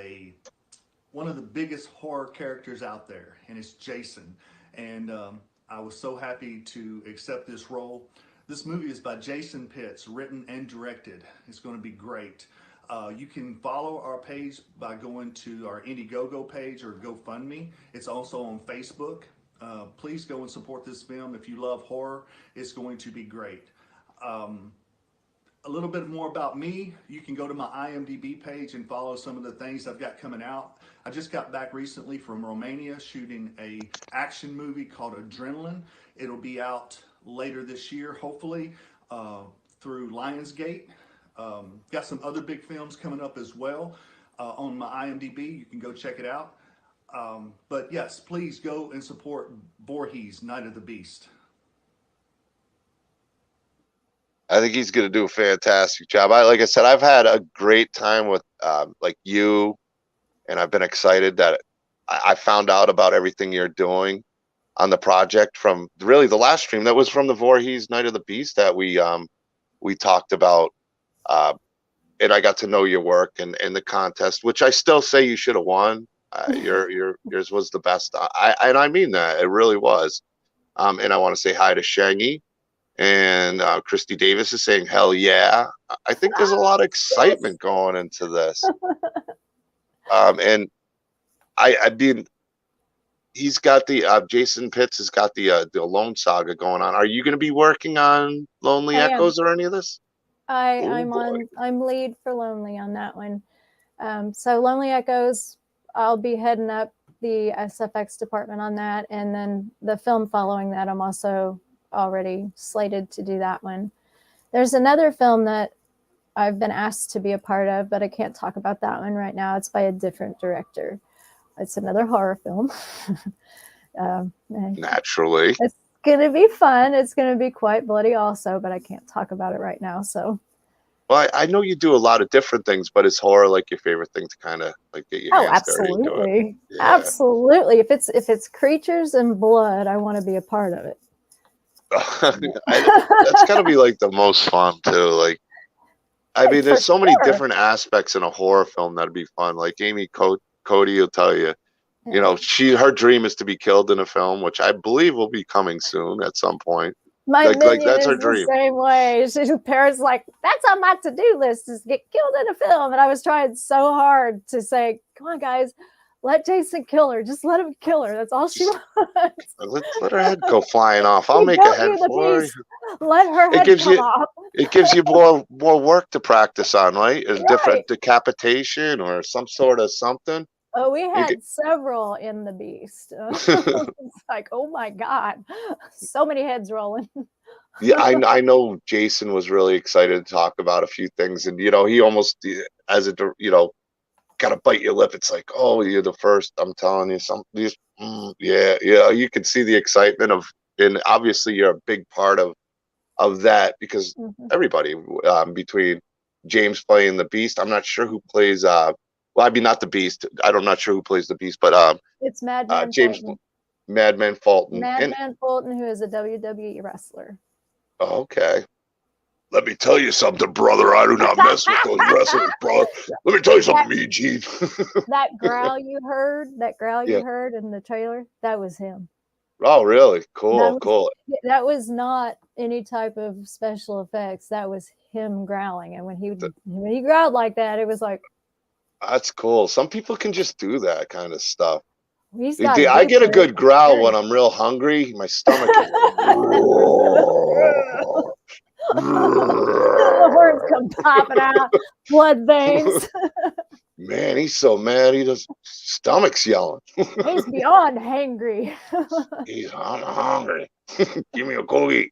S7: one of the biggest horror characters out there, and it's Jason. And I was so happy to accept this role. This movie is by Jason Pitts, written and directed. It's going to be great. You can follow our page by going to our Indiegogo page or GoFundMe. It's also on Facebook. Please go and support this film. If you love horror, it's going to be great. A little bit more about me. You can go to my IMDb page and follow some of the things I've got coming out. I just got back recently from Romania shooting a action movie called Adrenaline. It'll be out later this year, hopefully, through Lionsgate. Got some other big films coming up as well on my IMDb. You can go check it out. But yes, please go and support Voorhees, Night of the Beast.
S1: I think he's going to do a fantastic job. Like I said, I've had a great time with like you, and I've been excited that I found out about everything you're doing on the project from really the last stream. That was from the Voorhees Night of the Beast that we we talked about, and I got to know your work and the contest, which I still say you should have won. Yours was the best. And I mean that, it really was. And I want to say hi to Shangy, and Christy Davis is saying hell yeah. I think there's a lot of excitement going into this. And I mean, he's got the Jason Pitts has got the Lone Saga going on. Are you going to be working on Lonely
S2: I am.
S1: Echoes or any of this?
S2: I'm lead for Lonely on that one. So Lonely Echoes, I'll be heading up the SFX department on that, and then the film following that, I'm also already slated to do that one. There's another film that I've been asked to be a part of, but I can't talk about that one right now. It's by a different director. It's another horror film.
S1: Naturally.
S2: It's going to be fun. It's going to be quite bloody also, but I can't talk about it right now. So.
S1: Well, I know you do a lot of different things, but is horror like your favorite thing to kind of like get your hands dirty into it?
S2: Yeah. Absolutely. If it's creatures and blood, I want to be a part of it.
S1: That's gotta be like the most fun too. Like, I mean, there's so many different aspects in a horror film that'd be fun. Like Amy Cody will tell you, you know, her dream is to be killed in a film, which I believe will be coming soon at some point.
S2: My
S1: like that's her
S2: is
S1: dream.
S2: The same way. Her parents like, that's on my to-do list, is get killed in a film. And I was trying so hard to say, come on, guys, let Jason kill her. Just let him kill her. That's all she wants.
S1: Let her head go flying off. I'll make a head for her.
S2: Let her head come off.
S1: It gives you more work to practice on, right? A different decapitation or some sort of something.
S2: Oh, we had several in the Beast. It's like, oh my God, so many heads rolling.
S1: Yeah, I know Jason was really excited to talk about a few things, and you know, he almost, as a, you know, gotta bite your lip. It's like, oh, you're the first. I'm telling you something. Yeah, you can see the excitement of, and obviously you're a big part of that because everybody between James playing the Beast. I'm not sure who plays. Well, I mean, not the Beast. I'm not sure who plays the Beast, but
S2: it's Madman
S1: James
S2: Fulton.
S1: Madman Fulton.
S2: Madman Fulton, who is a WWE wrestler.
S1: Okay. Let me tell you something, brother. I do not mess with those wrestlers, bro. Let me tell you something, me, Gene.
S2: That growl you heard in the trailer, that was him.
S1: Oh, really? Cool.
S2: That was not any type of special effects. That was him growling. And when he growled like that, it was like,
S1: that's cool. Some people can just do that kind of stuff.
S2: I
S1: get a good growl when I'm real hungry. My stomach is
S2: the horns come popping out, blood veins.
S1: Man, he's so mad. He just stomach's yelling.
S2: He's beyond hangry.
S1: I'm hungry. Give me a cookie.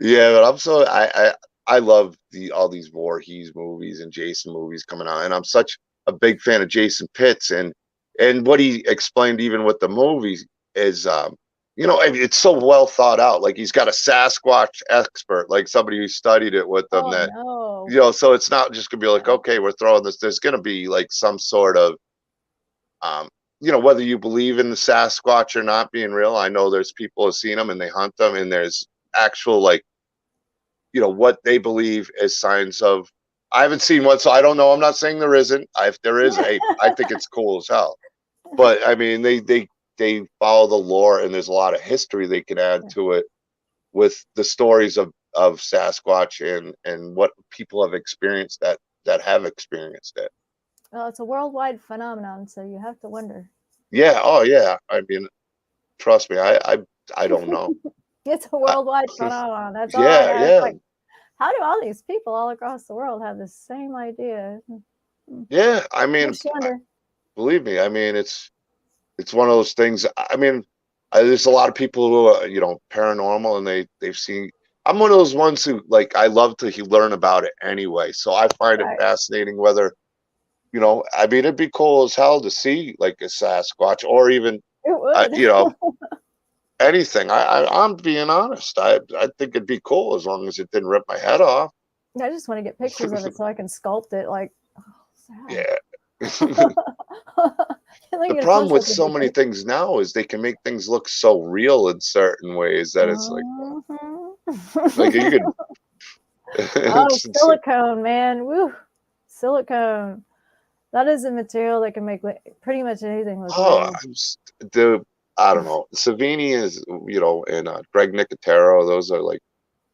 S1: Yeah, but I'm so I love all these Voorhees movies and Jason movies coming out, and I'm such a big fan of Jason Pitts, and what he explained even with the movies is, you know, it's so well thought out. Like he's got a Sasquatch expert, like somebody who studied it with them. You know, so it's not just gonna be like, okay, we're throwing this. There's gonna be like some sort of, you know, whether you believe in the Sasquatch or not being real. I know there's people who have seen them and they hunt them, and there's actual, like, you know, what they believe as signs of. I haven't seen one, so I don't know. I'm not saying there isn't. If there is, I think it's cool as hell. But I mean, they follow the lore, and there's a lot of history they can add to it with the stories of Sasquatch and what people have experienced that have experienced it.
S2: Well, it's a worldwide phenomenon, so you have to wonder.
S1: Yeah. Oh, yeah. I mean, trust me. I don't know.
S2: It's a worldwide phenomenon. That's all.
S1: Yeah.
S2: Like, how do all these people all across the world have the same idea?
S1: Yeah. I mean, believe me. I mean, it's one of those things. I mean, there's a lot of people who are, you know, paranormal, and they've seen. I'm one of those ones who, like, I love to learn about it anyway. So I find it fascinating whether, you know, I mean, it'd be cool as hell to see like a Sasquatch or even, you know, anything. I'm being honest. I think it'd be cool as long as it didn't rip my head off.
S2: I just want to get pictures of it so I can sculpt it. Like,
S1: yeah. The problem with so many things now is they can make things look so real in certain ways that it's like, Like you could.
S2: Oh, silicone, man. Woo. Silicone. That is a material that can make pretty much anything look
S1: Oh,
S2: real.
S1: I don't know. Savini is, and Greg Nicotero. Those are like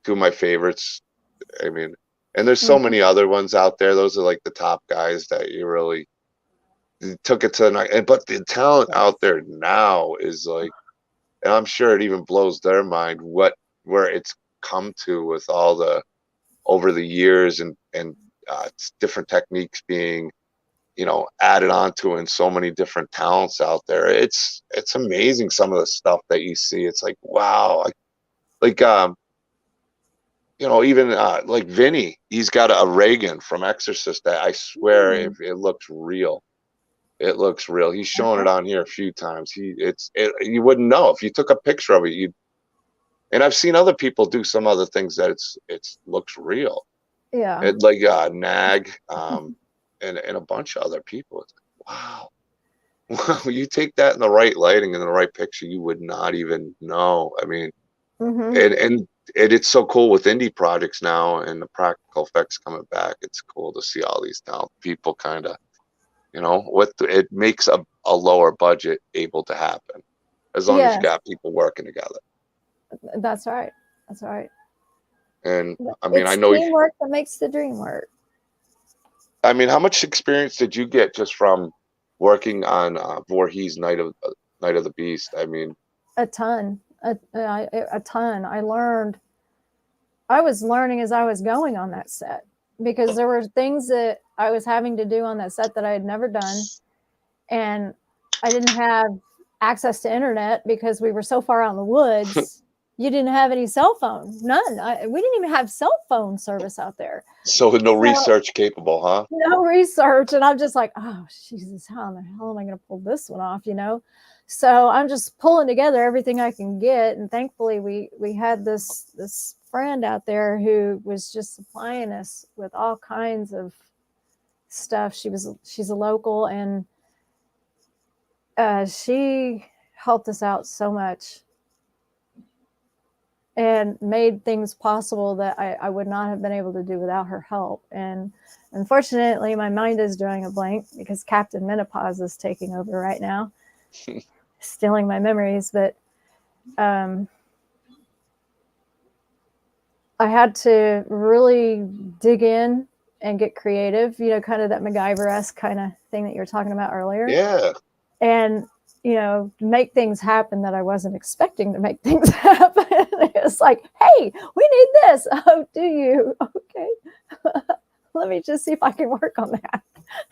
S1: two of my favorites. I mean, and there's so
S2: Mhm.
S1: many other ones out there. Those are like the top guys that you really took it to the. But the talent out there now is like, and I'm sure it even blows their mind where it's come to with all the over the years and different techniques being added onto and so many different talents out there. It's amazing some of the stuff that you see. It's like wow, like even like Vinny, he's got a Reagan from Exorcist that I swear if it looks real. It looks real. He's shown it on here a few times. You wouldn't know if you took a picture of it. And I've seen other people do some other things that it's looks real.
S2: Yeah.
S1: It like Nag, and a bunch of other people. It's like, wow. Wow, you take that in the right lighting and the right picture, you would not even know. I mean, and it's so cool with indie projects now and the practical effects coming back. It's cool to see all these now people kind of, it makes a lower budget able to happen as long as you
S2: Yes,
S1: got people working together.
S2: that's right. That's right.
S1: And I mean, I
S2: It's
S1: know,
S2: teamwork that makes the dream work.
S1: I mean, how much experience did you get just from working on Voorhees Night of the Beast? I mean,
S2: A ton. A ton. I was learning as I was going on that set because there were things that I was having to do on that set that I had never done. And I didn't have access to internet because we were so far out in the woods. You didn't have any cell phone, none. We didn't even have cell phone service out there.
S1: so no research capable, huh?
S2: No research. And I'm just like, oh, Jesus, how in the hell am I going to pull this one off, So I'm just pulling together everything I can get. And thankfully we had this friend out there who was just supplying us with all kinds of stuff. She's a local, and she helped us out so much and made things possible that I would not have been able to do without her help. And unfortunately, my mind is drawing a blank because Captain Menopause is taking over right now, stealing my memories. But I had to really dig in and get creative, kind of that MacGyver-esque kind of thing that you were talking about earlier.
S1: Yeah.
S2: And make things happen that I wasn't expecting to make things happen. It's like, hey, we need this. Oh, do you? Okay. Let me just see if I can work on that.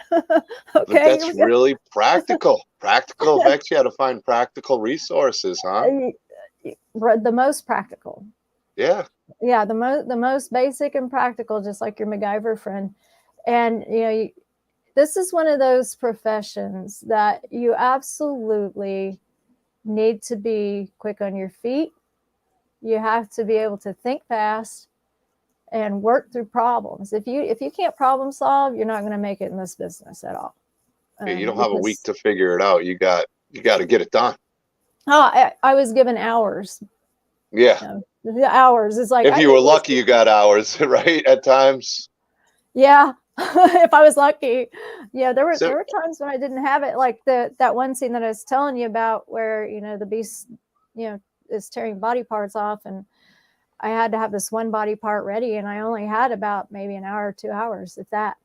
S1: But
S2: Okay.
S1: that's really practical. Practical effects. You had to find practical resources, huh?
S2: The most practical.
S1: Yeah.
S2: Yeah, the most basic and practical, just like your MacGyver friend. And this is one of those professions that you absolutely need to be quick on your feet. You have to be able to think fast and work through problems. If you can't problem solve, you're not going to make it in this business at all.
S1: Yeah, you don't have a week to figure it out. You got to get it done.
S2: Oh, I was given hours.
S1: Yeah.
S2: Hours. It's like
S1: if you were lucky, you got hours, right? At times.
S2: Yeah. If I was lucky. Yeah, there were times when I didn't have it, like that one scene that I was telling you about where the beast is tearing body parts off, and I had to have this one body part ready, and I only had about maybe an hour or 2 hours, if that,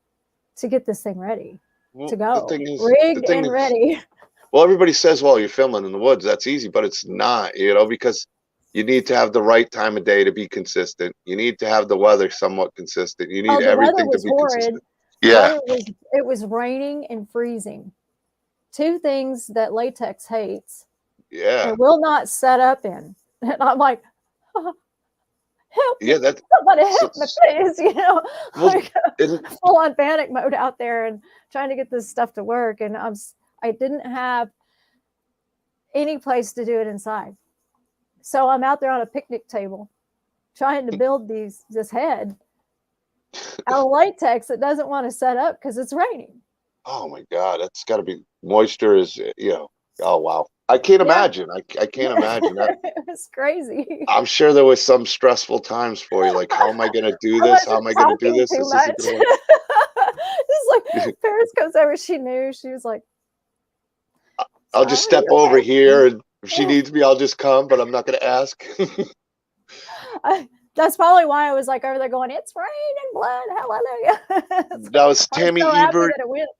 S2: to get this thing ready to go. Rigged and ready.
S1: Well, everybody says, well, you're filming in the woods, that's easy, but it's not, because you need to have the right time of day to be consistent. You need to have the weather somewhat consistent. You need everything to be consistent. Yeah.
S2: It was raining and freezing. Two things that latex hates.
S1: Yeah.
S2: And will not set up in. And I'm like, help me.
S1: Yeah,
S2: Somebody help me, please.
S1: Well,
S2: full on panic mode out there and trying to get this stuff to work. And I didn't have any place to do it inside. So I'm out there on a picnic table trying to build this head out of latex that doesn't want to set up because it's raining.
S1: Oh my God, that's got to be moisture is, oh wow. I can't
S2: Yeah.
S1: imagine. I can't imagine that.
S2: It was crazy.
S1: I'm sure there was some stressful times for you. Like, how am I going to do
S2: I
S1: this? How am
S2: wasn't
S1: I going to do
S2: talking
S1: this?
S2: too
S1: This
S2: much.
S1: isn't going to work.
S2: It's like Paris comes over. She knew. She was like,
S1: I'll just
S2: "Sorry,
S1: step
S2: you're
S1: over
S2: okay."
S1: here, and if she needs me, I'll just come, but I'm not going to ask.
S2: That's probably why I was like over there going, "It's raining blood, hallelujah."
S1: That was
S2: I was
S1: Tammy
S2: so happy
S1: Ebert.
S2: that it went.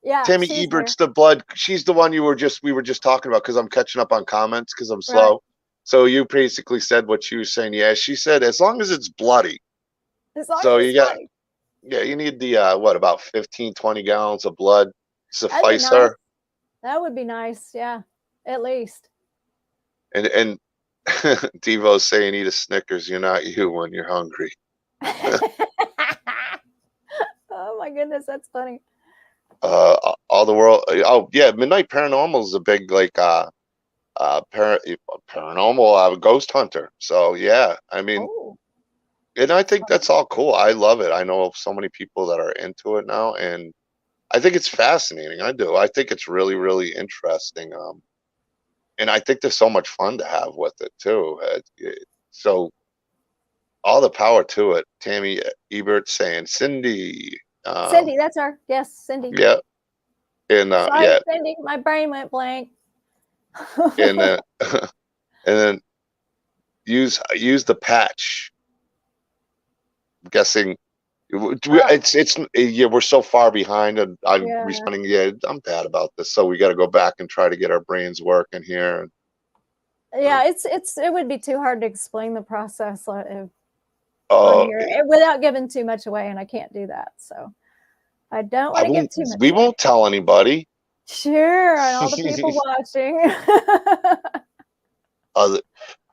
S2: Yeah,
S1: Tammy
S2: she's
S1: Ebert's
S2: there.
S1: the blood. She's the one we were just talking about because I'm catching up on comments because I'm
S2: Right.
S1: slow. So you basically said what she was saying. Yeah, she said as long as it's bloody.
S2: As long
S1: So
S2: as
S1: you
S2: it's
S1: got
S2: funny.
S1: yeah, you need the what about 15, 20 gallons of blood
S2: That'd be
S1: suffice
S2: nice.
S1: her.
S2: That would be nice. Yeah, at least.
S1: And Devo's saying eat a Snickers. You're not you when you're hungry.
S2: Oh my goodness, that's funny.
S1: All the world. Oh yeah, Midnight Paranormal is a big like paranormal ghost hunter. So yeah, I mean,
S2: Oh,
S1: and I think that's all cool. I love it. I know of so many people that are into it now, and I think it's fascinating. I do. I think it's really, really interesting. And I think there's so much fun to have with it too. So all the power to it. Tammy Ebert saying Cindy.
S2: Cindy, that's her. Yes, Cindy.
S1: Yeah, and
S2: Sorry,
S1: yeah,
S2: Cindy, my brain went blank.
S1: and then and then use the patch. I'm guessing it's yeah, we're so far behind, and I'm
S2: Yeah.
S1: responding. Yeah, I'm bad about this, so we got to go back and try to get our brains working here.
S2: Yeah, it would be too hard to explain the process on
S1: Oh,
S2: here without giving too much away, and I can't do that. So I don't want to give too much
S1: we
S2: away.
S1: won't tell anybody.
S2: Sure, and all the people watching.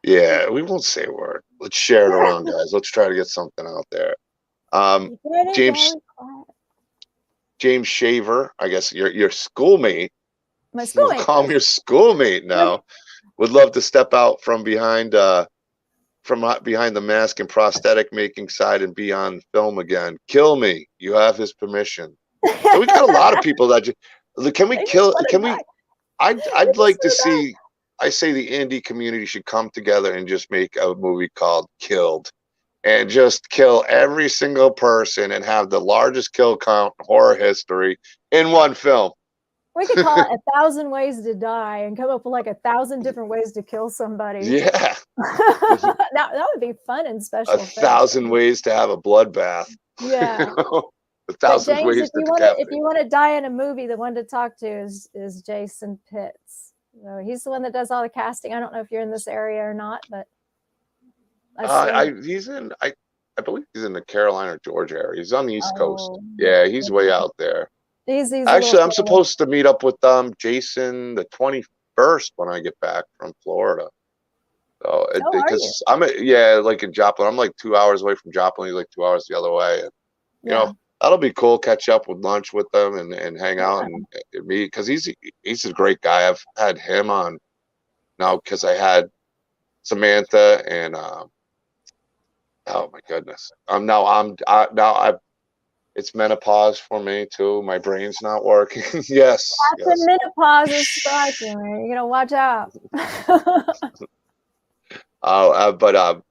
S1: Yeah, we won't say a word. Let's share it around, guys. Let's try to get something out there. James James Shaver, I guess your schoolmate.
S2: My
S1: We'll
S2: schoolmate.
S1: call him your schoolmate now. Would love to step out from behind the mask and prosthetic making side and be on film again. Kill me. You have his permission. So we got a lot of people that can we kill? Can we? I'd like to see. I say the indie community should come together and just make a movie called Killed, and just kill every single person and have the largest kill count in horror history in one film.
S2: We could call it 1,000 Ways to Die and come up with like 1,000 different ways to kill somebody.
S1: Yeah.
S2: that would be fun and special.
S1: 1,000 ways to have a bloodbath.
S2: Yeah.
S1: You know?
S2: But
S1: 1,000
S2: James,
S1: ways
S2: if you want to die in a movie, the one to talk to is Jason Pitts. So he's the one that does all the casting. I don't know if you're in this area or not, but
S1: I believe he's in the Carolina, Georgia area. He's on the East Coast. Yeah, he's way out there. Actually, I'm supposed to meet up with Jason the 21st when I get back from Florida. So because like in Joplin, I'm like 2 hours away from Joplin. He's like 2 hours the other way. And, you know, that'll be cool. Catch up with lunch with them and hang out and meet because he's a great guy. I've had him on now because I had Samantha and oh my goodness. It's menopause for me too. My brain's not working. Yes.
S2: That's a menopause is striking. You're gonna watch out.
S1: But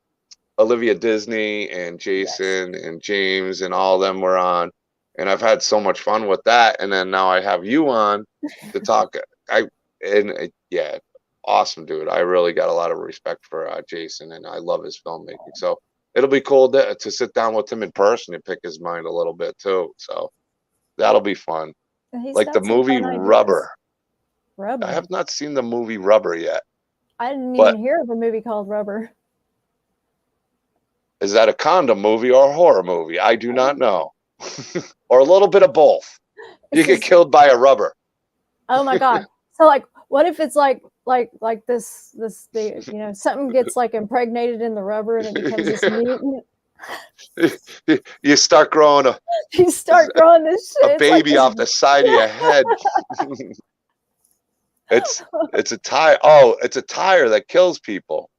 S1: Olivia Disney and Jason and James and all of them were on, and I've had so much fun with that. And then now I have you on to talk. Yeah, awesome dude. I really got a lot of respect for Jason, and I love his filmmaking. So it'll be cool to sit down with him in person and pick his mind a little bit too. So that'll be fun. Like the movie Rubber. I have not seen the movie Rubber yet.
S2: I didn't even hear of a movie called Rubber.
S1: Is that a condom movie or a horror movie? I do not know. Or a little bit of both. You get killed by a rubber.
S2: Oh my God. So like, what if it's like this something gets like impregnated in the rubber and it becomes this mutant?
S1: You start growing
S2: this shit.
S1: A baby off the side of your head. It's a tire. Oh, it's a tire that kills people.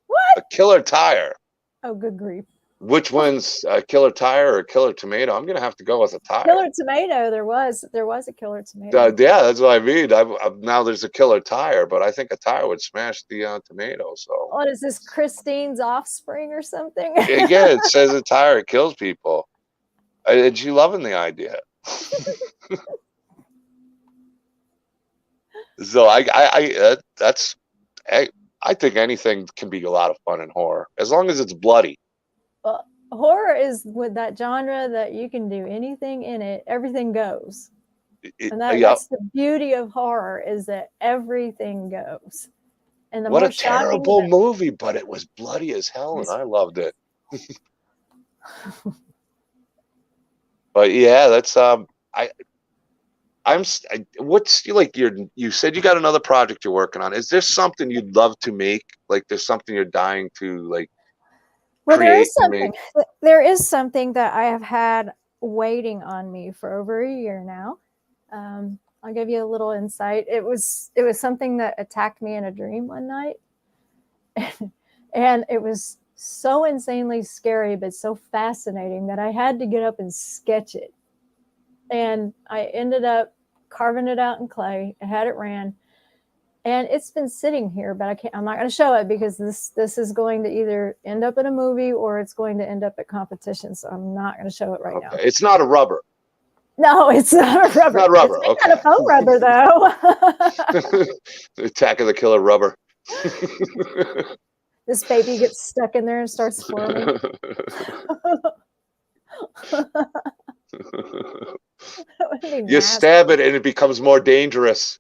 S2: What?
S1: A killer tire.
S2: Oh, good grief.
S1: Which one's a killer tire or a killer tomato? I'm gonna have to go with a tire.
S2: Killer tomato. There was a killer tomato.
S1: Yeah, that's what I mean. Now there's a killer tire, but I think a tire would smash the tomato. So
S2: What is this, Christine's offspring or something?
S1: again, it says a tire kills people. And she loving the idea. So I think anything can be a lot of fun in horror as long as it's bloody.
S2: Well, horror is with that genre that you can do anything in it, everything goes. And that's the beauty of horror, is that everything goes. And
S1: what a terrible movie, but it was bloody as hell, and I loved it. But yeah, that's what's like you said you got another project you're working on. Is there something you'd love to make? Like there's something you're dying to like
S2: Well,
S1: create
S2: there is something that I have had waiting on me for over a year now. I'll give you a little insight. It was something that attacked me in a dream one night. And it was so insanely scary, but so fascinating that I had to get up and sketch it. And I ended up carving it out in clay. I had it ran, and it's been sitting here, but I'm not going to show it because this is going to either end up in a movie or it's going to end up at competition. So I'm not going to show it right now.
S1: It's not a rubber.
S2: No, it's not a rubber.
S1: It's not rubber.
S2: It's not a foam rubber, though.
S1: The Attack of the Killer Rubber.
S2: This baby gets stuck in there and starts squirming.
S1: You stab it and it becomes more dangerous.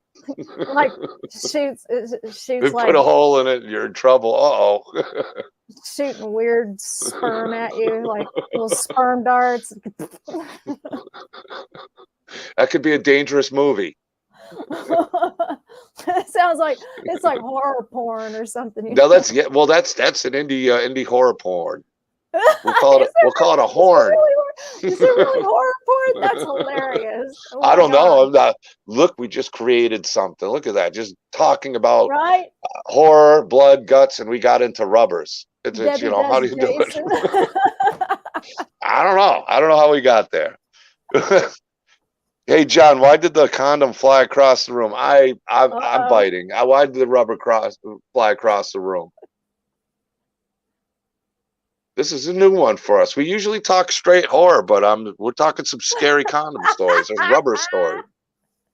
S2: Like shoots
S1: Put
S2: like
S1: a hole in it, you're in trouble. Uh-oh.
S2: Shooting weird sperm at you, like little sperm darts.
S1: That could be a dangerous movie.
S2: It sounds like it's like horror porn or something.
S1: No, that's an indie horror porn. We'll call it a horn.
S2: Is it really horror porn? That's hilarious. Oh
S1: I don't know.
S2: God.
S1: Look, we just created something. Look at that. Just talking about horror, blood, guts, and we got into rubbers. It's how do you do it? I don't know. I don't know how we got there. Hey, John, why did the condom fly across the room? I'm biting. Why did the rubber fly across the room? This is a new one for us. We usually talk straight horror, but we're talking some scary condom stories or rubber stories.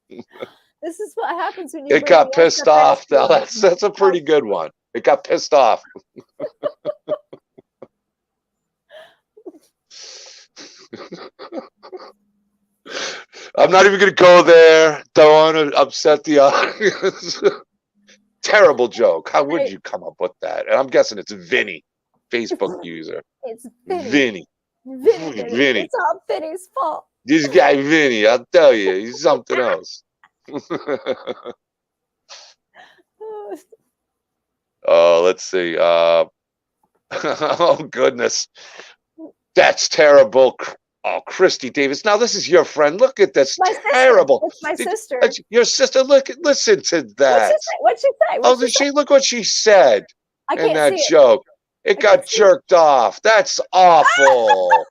S2: This is what happens when you.
S1: It got pissed off. Now that's a pretty good one. It got pissed off. I'm not even going to go there. Don't want to upset the audience. Terrible joke. How would you come up with that? And I'm guessing it's Vinny, Facebook user.
S2: It's
S1: Vinny. Vinny.
S2: It's all Vinny's fault.
S1: This guy Vinny, I'll tell you, he's something else. Oh, let's see. Oh goodness, that's terrible. Oh, Christy Davis. Now this is your friend. Look at this. Terrible.
S2: It's my sister.
S1: Your sister. Listen to that.
S2: What'd she say?
S1: Look what she said in that
S2: see
S1: joke. It got jerked off. That's awful.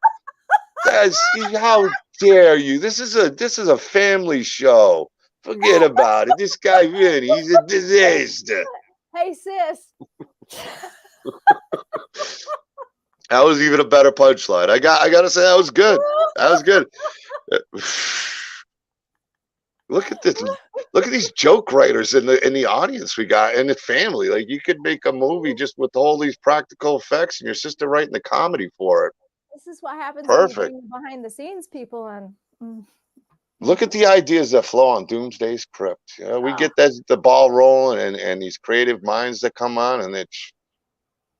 S1: How dare you? This is a family show. Forget about it. This guy Vinny, he's a disaster.
S2: Hey sis.
S1: That was even a better punchline. I gotta say that was good. That was good. Look at this. Look at these joke writers in the audience we got and the family. Like you could make a movie just with all these practical effects and your sister writing the comedy for it.
S2: This is what happens
S1: Perfect.
S2: when you bring behind the scenes people and
S1: Look at the ideas that flow on Doomsday's Crypt. We get the ball rolling and these creative minds that come on and it's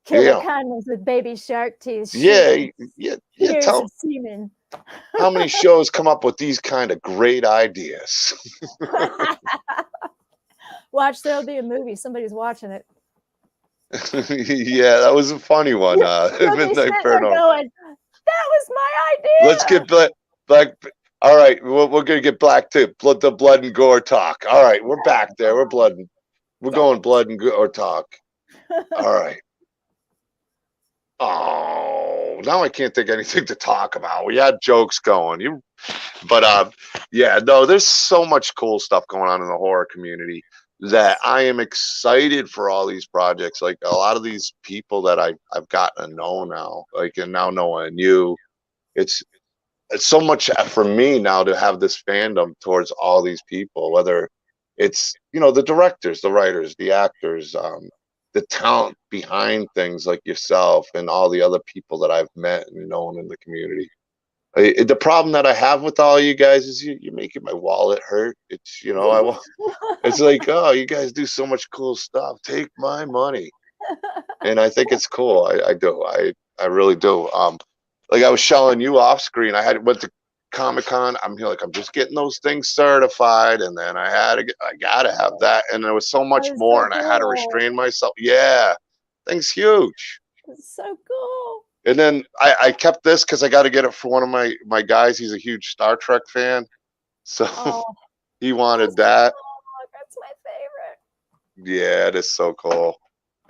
S2: killer condoms with baby shark teeth.
S1: Yeah. Tell
S2: semen.
S1: how many shows come up with these kind of great ideas.
S2: Watch, there'll be a movie. Somebody's watching it.
S1: Yeah, that was a funny one. Midnight Paranormal.
S2: Going, that was my idea.
S1: Let's get black. All right, we're gonna get black to the blood and gore talk. All right, we're back there. We're going blood and gore talk. All right. Oh now I can't think of anything to talk about. We had jokes going. But yeah, no, there's so much cool stuff going on in the horror community that I am excited for all these projects. Like a lot of these people that I've gotten to know now, like and now knowing you, it's so much for me now to have this fandom towards all these people, whether it's the directors, the writers, the actors, the talent behind things like yourself and all the other people that I've met and known in the community. The problem that I have with all you guys is you're making my wallet hurt. It's it's like, oh, you guys do so much cool stuff. Take my money, and I think it's cool. I do. I really do. Like I was showing you off screen. I went to Comic-Con. I'm here like I'm just getting those things certified, and then I gotta have that, and there was so much more, and I had to restrain myself. Yeah, thing's huge.
S2: It's so cool.
S1: And then I kept this because I got to get it for one of my guys. He's a huge Star Trek fan, so he wanted that.
S2: That's my favorite.
S1: Yeah, it is so cool.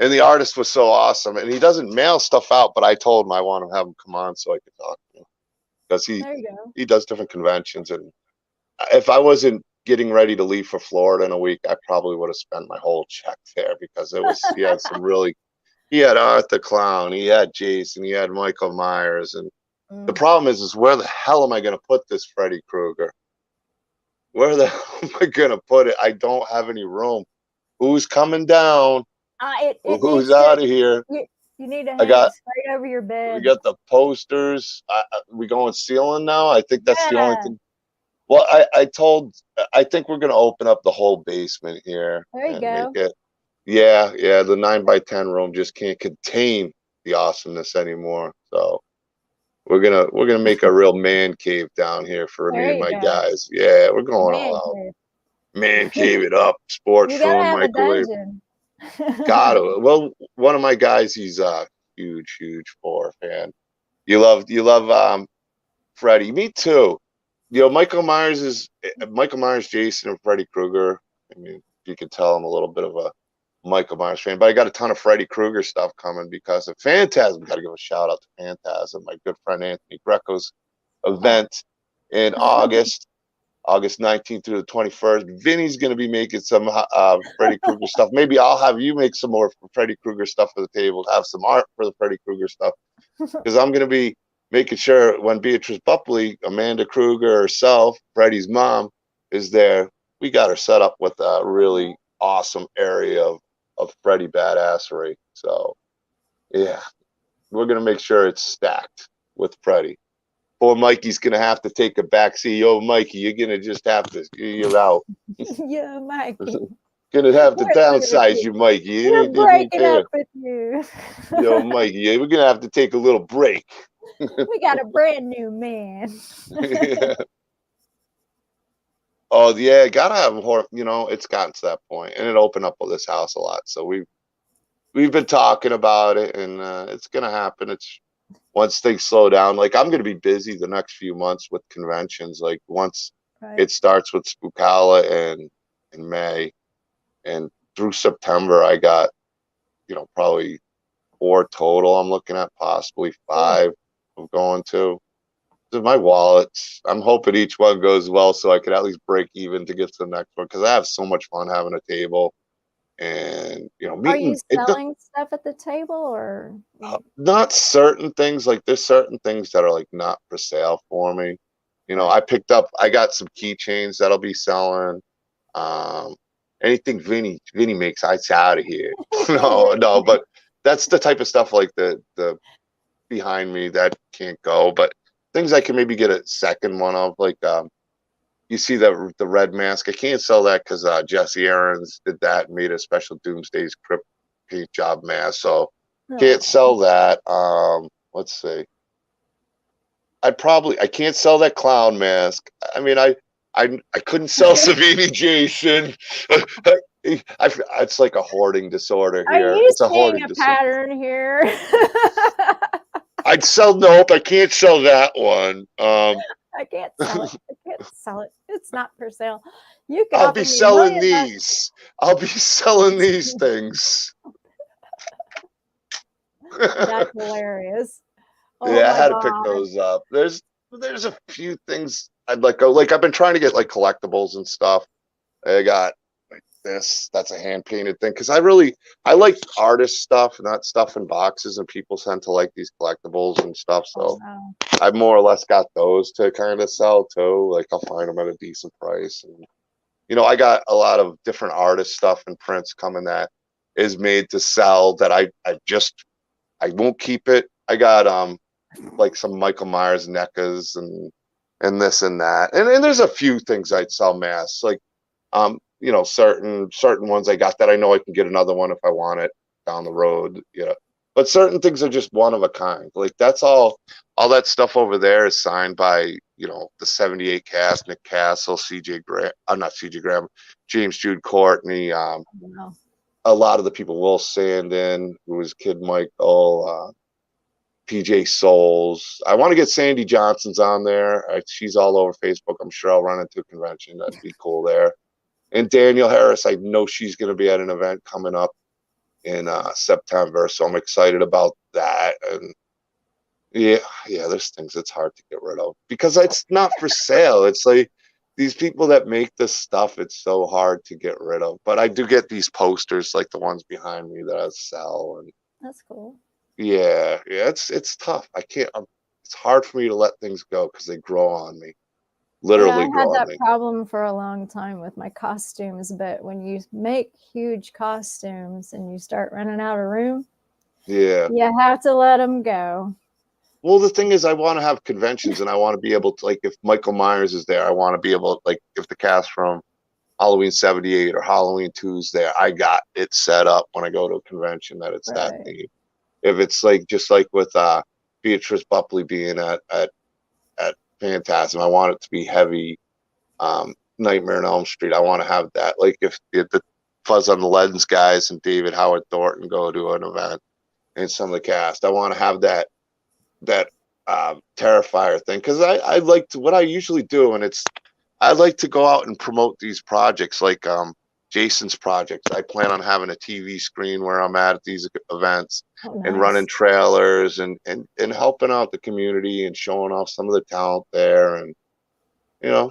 S1: And the artist was so awesome. And he doesn't mail stuff out, but I told him I want to have him come on so I could talk to him because he does different conventions. And if I wasn't getting ready to leave for Florida in a week, I probably would have spent my whole check there because he had some really. He had Arthur Clown, he had Jason, he had Michael Myers, and the problem is where the hell am I going to put this Freddy Krueger? Where the hell am I going to put it? I don't have any room. Who's coming down? Who's out of here?
S2: You need to hang it straight over your bed.
S1: We got the posters. We going ceiling now? I think that's the only thing. Well, I think we're going to open up the whole basement here.
S2: There you go.
S1: Make it. Yeah, the 9x10 room just can't contain the awesomeness anymore. So we're gonna make a real man cave down here for me and my guys. Yeah, we're going all out. Man cave it up, sports room, microwave. Got it. Well, one of my guys, he's a huge horror fan. You love Freddy. Me too. Michael Myers, Jason, and Freddy Krueger. I mean, you can tell I'm a little bit of a Michael Myers fan, but I got a ton of Freddy Krueger stuff coming because of Phantasm. Got to give a shout out to Phantasm, my good friend Anthony Greco's event in August 19th through the 21st. Vinny's going to be making some Freddy Krueger stuff. Maybe I'll have you make some more Freddy Krueger stuff for the table, have some art for the Freddy Krueger stuff, because I'm going to be making sure when Beatrice Bupley, Amanda Krueger herself, Freddy's mom, is there, we got her set up with a really awesome area of Freddy badassery. So yeah, we're gonna make sure it's stacked with Freddy. Poor Mikey's gonna have to take a backseat. Yo, Mikey, you're gonna just have to. You're out.
S2: Yeah, Mikey.
S1: Gonna have to downsize you, Mikey.
S2: We're breaking up with you.
S1: Yo, Mikey, we're gonna have to take a little break.
S2: We got a brand new man.
S1: Yeah. Oh yeah, gotta have horror. It's gotten to that point, and it opened up this house a lot. So we've been talking about it, and it's gonna happen. It's once things slow down. Like I'm gonna be busy the next few months with conventions. Like once it starts with Spookala in May, and through September, I got probably 4 total. I'm looking at possibly 5 of going to. My wallets. I'm hoping each one goes well so I could at least break even to get to the next one because I have so much fun having a table and meeting.
S2: Are you selling stuff at the table or
S1: not certain things? Like there's certain things that are like not for sale for me. I got some keychains that'll be selling. Anything Vinny makes, it's out of here. no, but that's the type of stuff like the behind me that can't go, but things I can maybe get a second one of, like you see the red mask. I can't sell that because Jesse Aarons did that and made a special Doomsday's Crypt paint job mask, so can't sell that. Let's see. I can't sell that clown mask. I mean, I couldn't sell Savini Jason. It's like a hoarding disorder here. It's a hoarding disorder.
S2: Pattern here.
S1: I'd sell. Nope, I can't sell that one.
S2: I can't sell it. I can't sell it. It's not for sale.
S1: I'll be selling these. I'll be selling these things.
S2: That's hilarious. Oh
S1: Yeah, I
S2: my
S1: had to pick
S2: god.
S1: those up. There's a few things I'd like go like I've been trying to get like collectibles and stuff. I got like this. That's a hand painted thing because I like artist stuff, not stuff in boxes, and people tend to like these collectibles and stuff.
S2: Oh
S1: So
S2: no.
S1: I've more or less got those to kind of sell too. Like I'll find them at a decent price, and I got a lot of different artist stuff and prints coming that is made to sell that I won't keep it. I got like some Michael Myers NECAs and this and that. And there's a few things I'd sell mass. Like certain ones I got that I know I can get another one if I want it down the road. Yeah. But certain things are just one of a kind. Like that's all that stuff over there is signed by, the 78 cast, Nick Castle, CJ Graham, not CJ Graham, James Jude Courtney,
S2: Wow.
S1: a lot of the people, Will Sandin, who was Kid Michael, PJ Souls. I want to get Sandy Johnson's on there. She's all over Facebook. I'm sure I'll run into a convention. That'd be cool there. And Danielle Harris, I know she's going to be at an event coming up in September, so I'm excited about that. And yeah, there's things it's hard to get rid of because it's not for sale. It's like these people that make this stuff, it's so hard to get rid of. But I do get these posters like the ones behind me that I sell, and
S2: That's cool.
S1: yeah, it's tough. I can't. It's hard for me to let things go because they grow on me,
S2: Yeah, I
S1: literally
S2: had
S1: grow on
S2: that
S1: me.
S2: problem for a long time with my costumes, but when you make huge costumes and you start running out of room,
S1: Yeah.
S2: you have to let them go.
S1: Well, the thing is, I want to have conventions, and I want to be able to, like, if Michael Myers is there, I want to be able, like, if the cast from Halloween '78 or Halloween 2 is there, I got it set up when I go to a convention that it's that
S2: Right.
S1: theme. If it's like just like with Beatrice Buckley being at Phantasm, I want it to be heavy. Nightmare on Elm Street, I want to have that. Like if the Fuzz on the Lens guys and David Howard Thornton go to an event and some of the cast, I want to have that Terrifier thing because I like to what I usually do, and I like to go out and promote these projects like Jason's projects. I plan on having a TV screen where I'm at these events
S2: Oh,
S1: and
S2: nice.
S1: running trailers and helping out the community and showing off some of the talent there. And you know,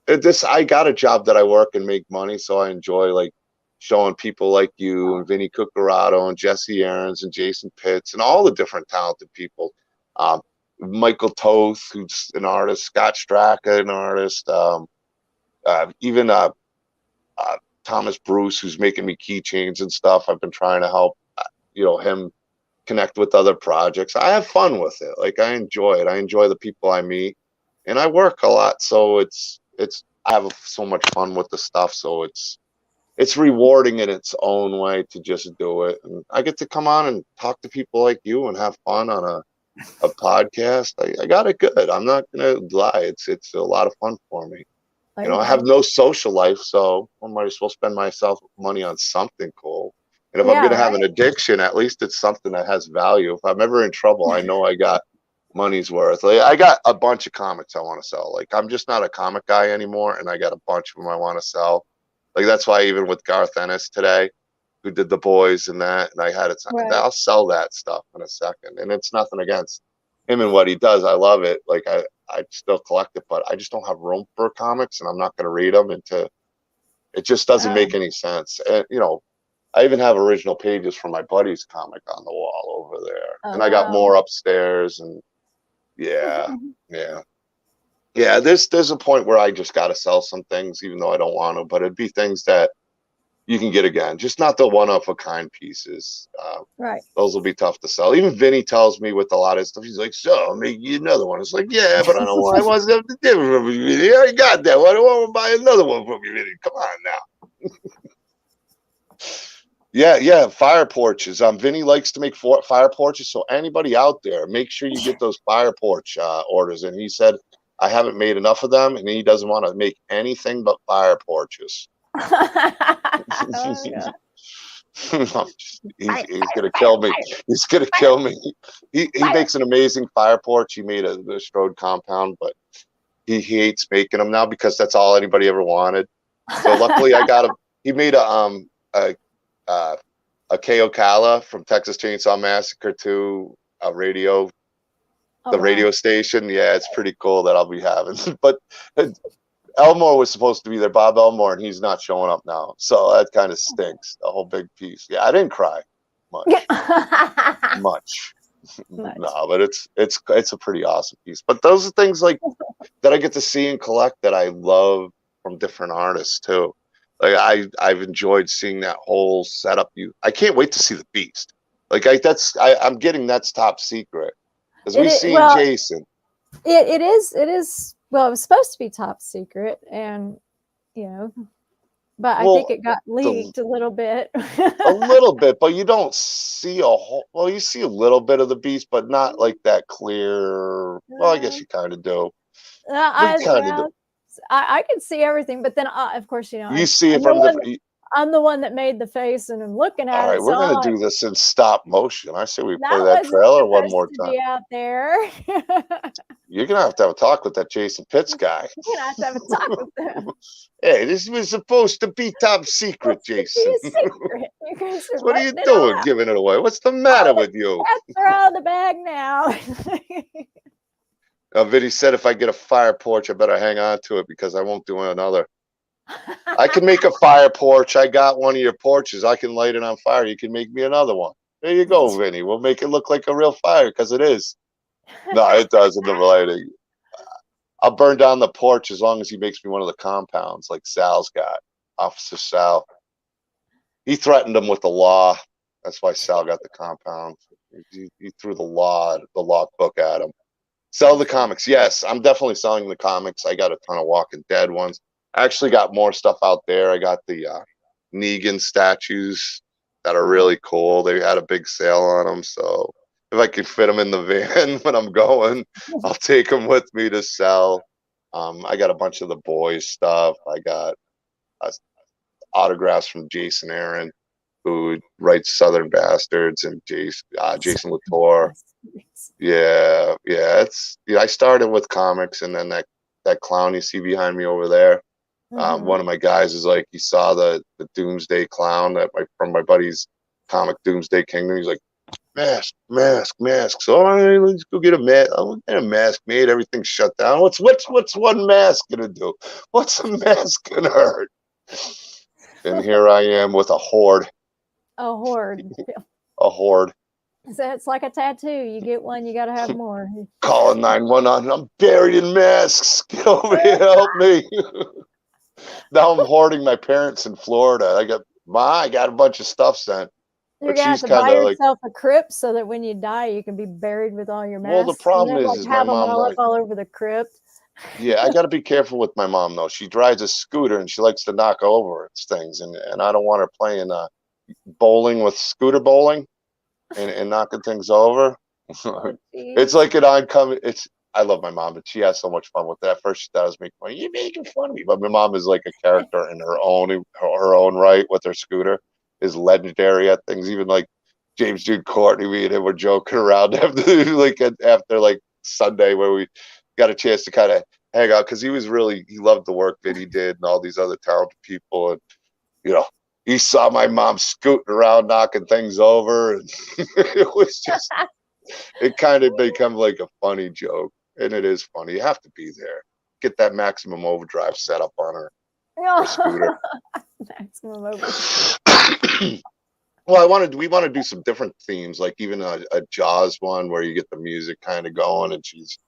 S1: I got a job that I work and make money, so I enjoy like showing people like you and Vinny Cucarato and Jesse Aarons and Jason Pitts and all the different talented people. Um, Michael Toth, who's an artist, Scott Straka, an artist, even Thomas Bruce, who's making me keychains and stuff. I've been trying to help, him connect with other projects. I have fun with it. Like I enjoy it. I enjoy the people I meet, and I work a lot, so I have so much fun with the stuff. So it's rewarding in its own way to just do it, and I get to come on and talk to people like you and have fun on a podcast. I got it good. I'm not gonna lie. It's a lot of fun for me.
S2: There you
S1: I
S2: go.
S1: have no social life, so I might as well spend myself money on something cool. And if I'm
S2: Yeah,
S1: gonna have an
S2: right?
S1: addiction, at least it's something that has value. If I'm ever in trouble, I know I got money's worth. Like I got a bunch of comics I want to sell. Like I'm just not a comic guy anymore, and I got a bunch of them I want to sell. Like that's why even with Garth Ennis today, who did The Boys and that, and I had it.
S2: Right.
S1: I'll sell that stuff in a second, and it's nothing against him and what he does. I love it. Like I still collect it, but I just don't have room for comics, and I'm not going to read them. It just doesn't make any sense. And I even have original pages from my buddy's comic on the wall over there,
S2: Oh,
S1: and I got
S2: wow.
S1: more upstairs. And yeah. There's a point where I just got to sell some things, even though I don't want to. But it'd be things that you can get again, just not the one of a kind pieces.
S2: Right.
S1: Those will be tough to sell. Even Vinny tells me with a lot of stuff, he's like, "So I'll make you another one." It's like, yeah, but I don't want. I want something different from you, Vinny. I already got that one. I want to buy another one from you, Vinny. Come on now. Yeah, fire porches. Vinny likes to make fire porches. So anybody out there, make sure you get those fire porch orders. And he said, I haven't made enough of them, and he doesn't want to make anything but fire porches.
S2: Oh, yeah.
S1: He's gonna kill me. He's gonna kill me. He makes an amazing fire porch. He made a Strode compound, but he hates making them now because that's all anybody ever wanted. So luckily, I got him. He made a K. Ocala from Texas Chainsaw Massacre 2 a radio,
S2: Oh,
S1: the
S2: wow.
S1: radio station. Yeah, it's pretty cool that I'll be having. But Elmore was supposed to be there, Bob Elmore, and he's not showing up now. So that kind of stinks. A whole big piece. Yeah, I didn't cry much. Much.
S2: Much.
S1: No, but it's a pretty awesome piece. But those are things like that I get to see and collect that I love from different artists too. Like I've enjoyed seeing that whole setup. I can't wait to see the Beast. Like I'm getting that's top secret because we've seen
S2: well,
S1: Jason.
S2: It is. Well, it was supposed to be top secret, and you know, but I think it got leaked a little bit.
S1: A little bit, but you don't see a whole. Well, you see a little bit of the Beast, but not like that clear. Well, I guess you kind of do.
S2: I can see everything, but then of course,
S1: you see it from the.
S2: I'm the one that made the face, and I'm looking at it.
S1: All right, we're gonna do this in stop motion. I say we play that
S2: wasn't
S1: trailer one more
S2: supposed to
S1: time.
S2: be out there.
S1: You're gonna have to a talk with that Jason Pitts guy.
S2: You're gonna have to have a talk with them.
S1: Hey, this was supposed to be top secret, Jason. What are you doing, giving it away? What's the matter with you?
S2: Cats are out of the bag now.
S1: Vinny said if I get a fire porch, I better hang on to it because I won't do another. I can make a fire porch. I got one of your porches. I can light it on fire. You can make me another one. There you go, Vinny. We'll make it look like a real fire because it is. No, it doesn't. The lighting. I'll burn down the porch as long as he makes me one of the compounds like Sal's got. Officer Sal. He threatened him with the law. That's why Sal got the compound. He threw the law book at him. Sell the comics. Yes, I'm definitely selling the comics. I got a ton of Walking Dead ones. I actually got more stuff out there. I got the Negan statues that are really cool. They had a big sale on them. So if I can fit them in the van when I'm going, I'll take them with me to sell. I got a bunch of the boys stuff. I got autographs from Jason Aaron, who writes Southern Bastards, and Jason Latour. Yeah. I started with comics, and then that clown you see behind me over there. One of my guys is like, he saw the Doomsday Clown from my buddy's comic Doomsday Kingdom. He's like, mask. So all right, let's go get a mask. I'll get a mask made. Everything's shut down. What's one mask gonna do? What's a mask gonna hurt? And here I am with a horde.
S2: A horde.
S1: A horde.
S2: So it's like a tattoo. You get one, you got to have more.
S1: Calling 911. I'm buried in masks. Get over here, help me. Now I'm hoarding my parents in Florida. I got a bunch of stuff sent.
S2: You're gonna have to buy yourself a crypt so that when you die, you can be buried with all your masks.
S1: Well, the problem is
S2: have
S1: my
S2: them
S1: mom
S2: all over the crypt.
S1: Yeah, I got to be careful with my mom though. She drives a scooter and she likes to knock over things, and I don't want her playing bowling with scooter bowling and knocking things over.
S2: Oh,
S1: it's like an oncoming. I love my mom, but she has so much fun with that. At first, she thought I was making fun. You're making fun of me, but my mom is like a character in her own right with her scooter. Is legendary at things. Even like James Jude Courtney, we and him were joking around after Sunday where we got a chance to kind of hang out because he loved the work that he did and all these other talented people, and he saw my mom scooting around knocking things over, and it was just it kind of become like a funny joke, and it is funny. You have to be there. Get that maximum overdrive set up on her scooter.
S2: Maximum overdrive.
S1: Well, we want to do some different themes, like even a Jaws one where you get the music kind of going, and she's,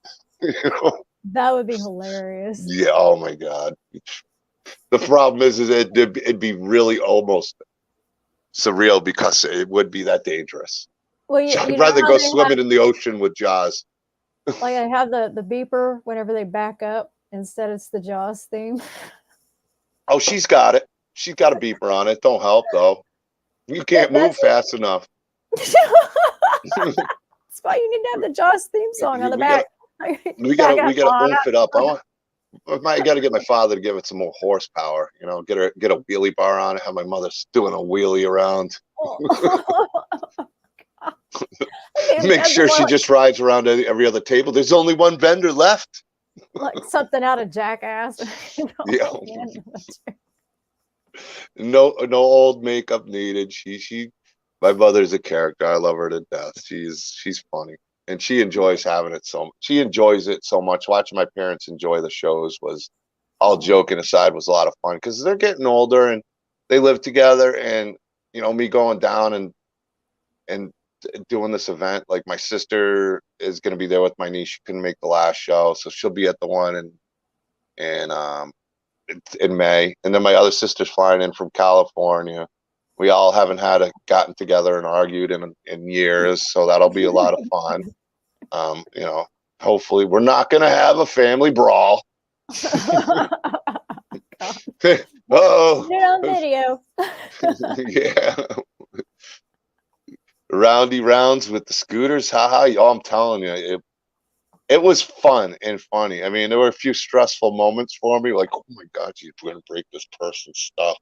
S2: That would be hilarious.
S1: Yeah. Oh my God. The problem is it'd be really almost surreal because it would be that dangerous.
S2: Well,
S1: I'd rather go swimming in the ocean with Jaws.
S2: Like I have the beeper whenever they back up. Instead, it's the Jaws theme.
S1: Oh, she's got it. She's got a beeper on it. Don't help though. You can't move fast enough.
S2: That's why you need to have the Jaws theme song on the back.
S1: We gotta oomph it up. I gotta get my father to give it some more horsepower. Get a wheelie bar on it. Have my mother doing a wheelie around. Make sure she just rides around every other table. There's only one vendor left.
S2: Like something out of Jackass.
S1: Yeah. No old makeup needed. My mother's a character. I love her to death. She's funny, and she enjoys having it so. She enjoys it so much. Watching my parents enjoy the shows was, all joking aside, was a lot of fun because they're getting older and they live together. And me going down and doing this event. Like my sister is going to be there with my niece. She couldn't make the last show, so she'll be at the one and in May. And then my other sister's flying in from California. We all haven't gotten together and argued in years, so that'll be a lot of fun. Hopefully we're not going to have a family brawl. Oh,
S2: Get it on video.
S1: Yeah. Roundy rounds with the scooters. Haha. Oh, I'm telling you, it was fun and funny. I mean, there were a few stressful moments for me, like, oh my God, you're going to break this person's stuff.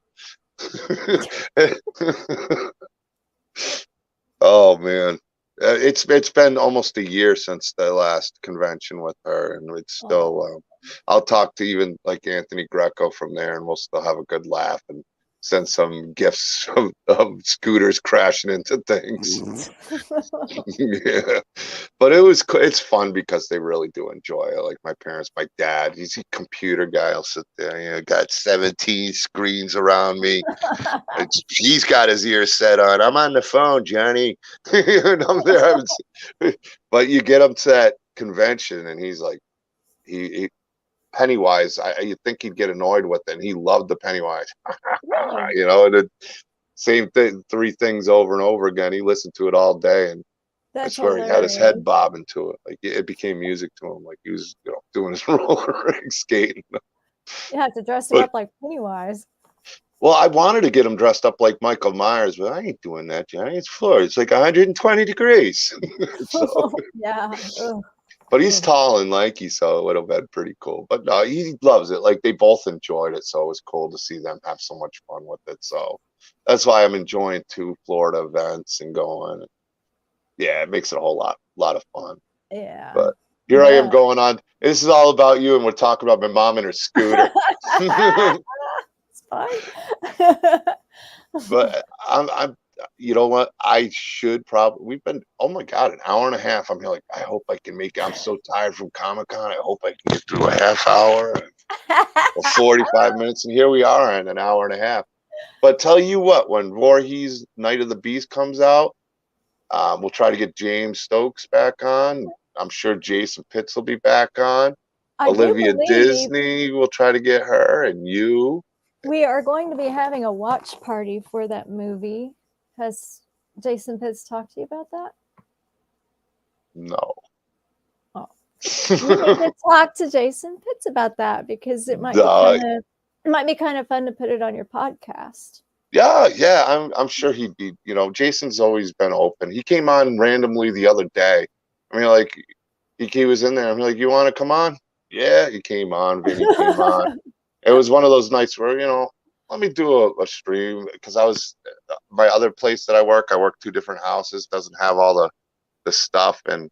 S1: Oh man, it's been almost a year since the last convention with her, and it's still. I'll talk to even like Anthony Greco from there, and we'll still have a good laugh and send some gifts of scooters crashing into things. Yeah, but it's fun because they really do enjoy it. Like my parents, my dad, he's a computer guy. I'll sit there, got 17 screens around me. He's got his ears set on. I'm on the phone, Johnny. And I'm there. But you get him to that convention, and he's like, he Pennywise. You think he'd get annoyed with it, and he loved the Pennywise. And the same thing, 3 things over and over again. He listened to it all day, and I swear he had his head bobbing to it. Like it became music to him. Like he was, doing his roller ring skating.
S2: You have to dress him up like Pennywise.
S1: Well, I wanted to get him dressed up like Michael Myers, but I ain't doing that, Johnny. It's Florida. It's like 120 degrees.
S2: Yeah.
S1: But he's tall and lanky, so it would have been pretty cool. But no, he loves it. Like they both enjoyed it, so it was cool to see them have so much fun with it. So that's why I'm enjoying 2 Florida events and going. Yeah, it makes it a whole lot of fun.
S2: Yeah.
S1: But here I am going on. This is all about you, and we're talking about my mom and her scooter.
S2: It's fine.
S1: But I'm you know what? I should probably. We've been, oh my God, an hour and a half. I'm here like, I hope I can make it. I'm so tired from Comic-Con. I hope I can get through a half hour or 45 minutes. And here we are in an hour and a half. But tell you what, when Voorhees Night of the Beast comes out, we'll try to get James Stokes back on. I'm sure Jason Pitts will be back on. Olivia Disney, we'll try to get her, and you.
S2: We are going to be having a watch party for that movie. Has Jason Pitts talked to you about that?
S1: No.
S2: Oh. You need to talk to Jason Pitts about that because it might be kind of fun to put it on your podcast.
S1: Yeah. I'm sure he'd be. Jason's always been open. He came on randomly the other day. I mean, like he was in there. I'm like, you want to come on? Yeah, he came on. Vinny came on. It was one of those nights where let me do a stream because I was my other place that I work 2 different houses, doesn't have all the stuff, and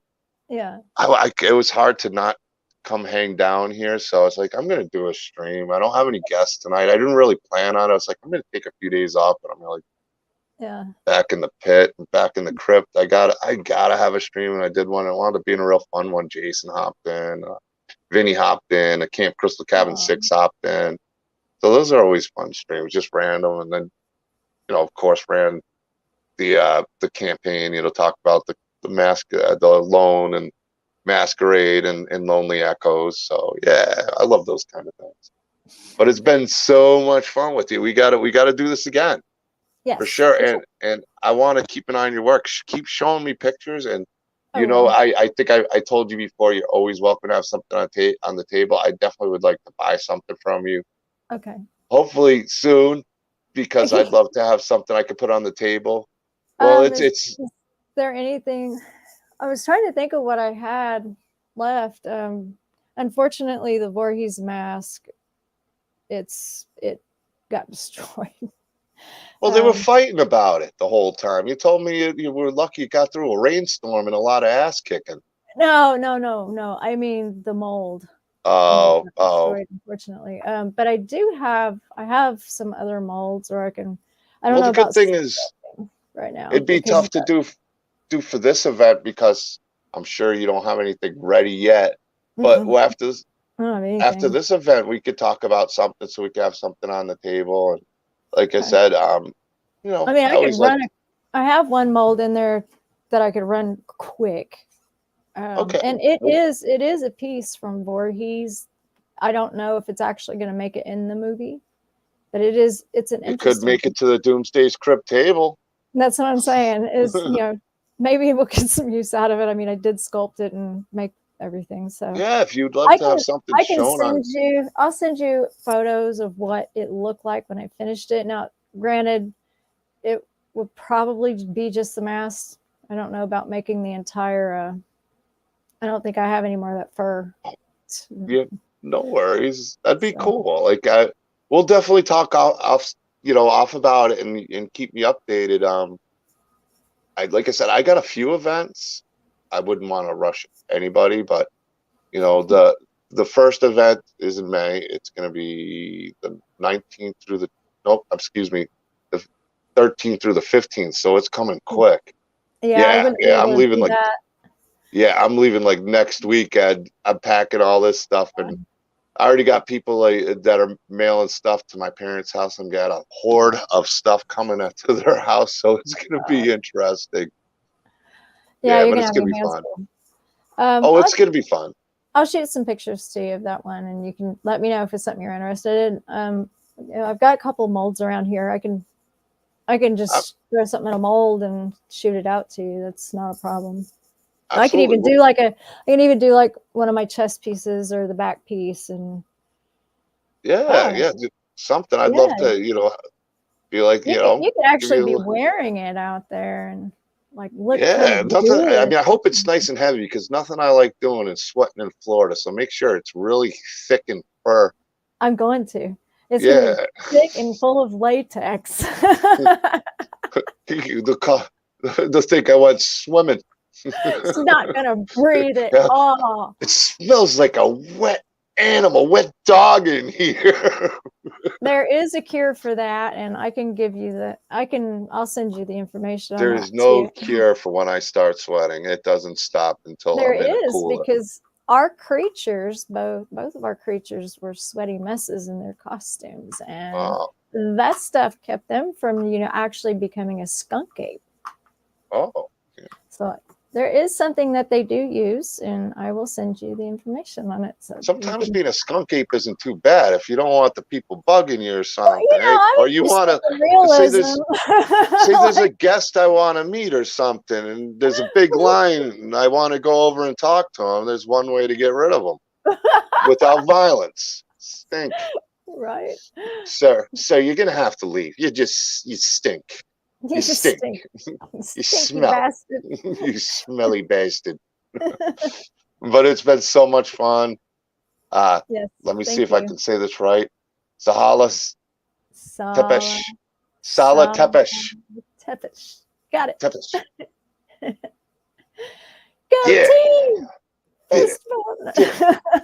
S2: yeah,
S1: it was hard to not come hang down here. So it's like I'm gonna do a stream. I don't have any guests tonight. I didn't really plan on it. I was like, I'm gonna take a few days off, but I'm really back in the pit, back in the crypt. I gotta have a stream, and I did one. I wanted to be in a real fun one. Jason hopped in, Vinny hopped in, a Camp Crystal Cabin 6 hopped in. So those are always fun streams, just random. And then, of course, ran the campaign, talk about the mask, the Lone and Masquerade and Lonely Echoes. So yeah, I love those kind of things. But it's been so much fun with you. We gotta do this again.
S2: Yes,
S1: for sure. And I want to keep an eye on your work. Keep showing me pictures, and I think I told you before, you're always welcome to have something on the table. I definitely would like to buy something from you.
S2: Okay.
S1: Hopefully soon, because I'd love to have something I could put on the table. Well, is
S2: there anything? I was trying to think of what I had left. Unfortunately, the Voorhees mask, it got destroyed.
S1: Well, they were fighting about it the whole time. You told me you were lucky you got through a rainstorm and a lot of ass kicking.
S2: No. I mean the mold.
S1: Oh.
S2: Destroyed, unfortunately. But I have some other molds, or I don't know.
S1: The good thing is
S2: right now.
S1: It'd be
S2: because
S1: tough to do for this event because I'm sure you don't have anything ready yet. But
S2: I don't have
S1: after
S2: anything.
S1: this event, we could talk about something so we could have something on the table. And like I
S2: Okay.
S1: said,
S2: I mean,
S1: I
S2: I could
S1: always like.
S2: I have one mold in there that I could run quick.
S1: Okay.
S2: And it is a piece from Voorhees. I don't know if it's actually going to make it in the movie, but it's an
S1: It could
S2: interesting
S1: make it to the Doomsday's Crypt table.
S2: That's what I'm saying is, maybe we'll get some use out of it. I mean, I did sculpt it and make everything. So
S1: Yeah, if you'd love
S2: I
S1: to have
S2: can,
S1: something
S2: I can
S1: shown on.
S2: I'll send you photos of what it looked like when I finished it. Now, granted, it would probably be just the mask. I don't know about making the entire, I don't think I have any more of that fur.
S1: Yeah, no worries. That'd be
S2: So,
S1: cool. Like we'll definitely talk off about it and keep me updated. Like I said, I got a few events. I wouldn't want to rush anybody, but the first event is in May. It's going to be the 19th through the excuse me, the 13th through the 15th. So it's coming quick.
S2: yeah, I wouldn't be able
S1: I'm
S2: to
S1: leaving
S2: do
S1: like
S2: that.
S1: I'm leaving like next week. I'm packing all this stuff, and I already got people like that are mailing stuff to my parents' house, and got a horde of stuff coming up to their house. So it's going to be interesting.
S2: Yeah,
S1: Yeah,
S2: you're
S1: but
S2: gonna
S1: it's
S2: have
S1: going
S2: your
S1: to be
S2: hands
S1: fun.
S2: full.
S1: Oh, it's going to be fun.
S2: I'll shoot some pictures to you of that one, and you can let me know if it's something you're interested in. I've got a couple molds around here. I can just throw something in a mold and shoot it out to you. That's not a problem. I can even do like one of my chest pieces or the back piece, and
S1: Yeah, something. I'd love
S2: yeah,
S1: to, be like,
S2: you could
S1: give
S2: actually
S1: you a
S2: be
S1: little.
S2: wearing it out there and like look kind
S1: Yeah,
S2: of
S1: nothing. I
S2: ghoulish.
S1: mean, I hope it's nice and heavy because nothing I like doing is sweating in Florida. So make sure it's really thick and fur.
S2: I'm going to. It's going to
S1: Yeah,
S2: be thick and full of latex.
S1: they'll think I went swimming.
S2: It's not going to breathe at
S1: Yeah,
S2: all.
S1: it smells like a wet animal, wet dog in here.
S2: There is a cure for that, and I can give you I'll send you the information on
S1: There
S2: that
S1: is no
S2: too.
S1: cure for when I start sweating. It doesn't stop until
S2: There
S1: I'm in a
S2: is,
S1: cooler.
S2: because our creatures, both of our creatures were sweaty messes in their costumes, and
S1: Oh,
S2: that stuff kept them from, actually becoming a skunk ape.
S1: oh.
S2: So there is something that they do use, and I will send you the information on it. So
S1: Sometimes being a skunk ape isn't too bad if you don't want the people bugging you or something,
S2: I'm
S1: or you
S2: just
S1: want to
S2: thinking
S1: say
S2: realism.
S1: there's a guest I want to meet or something, and there's a big line, and I want to go over and talk to them. There's one way to get rid of them without violence. Stink,
S2: Right?
S1: sir. So you're gonna have to leave. You stink.
S2: You
S1: You
S2: just
S1: stink.
S2: stink.
S1: You
S2: Stinky
S1: smell.
S2: bastard.
S1: You smelly bastard. But it's been so much fun.
S2: Yes.
S1: Let me see
S2: Thank
S1: if I
S2: you.
S1: can say this right. Sahlah Tepes.
S2: Sahlah
S1: Sahlah Tepes.
S2: Tepes. Got it.
S1: Tepes.
S2: Go
S1: Yeah.
S2: team!
S1: Hit
S2: Fist
S1: it.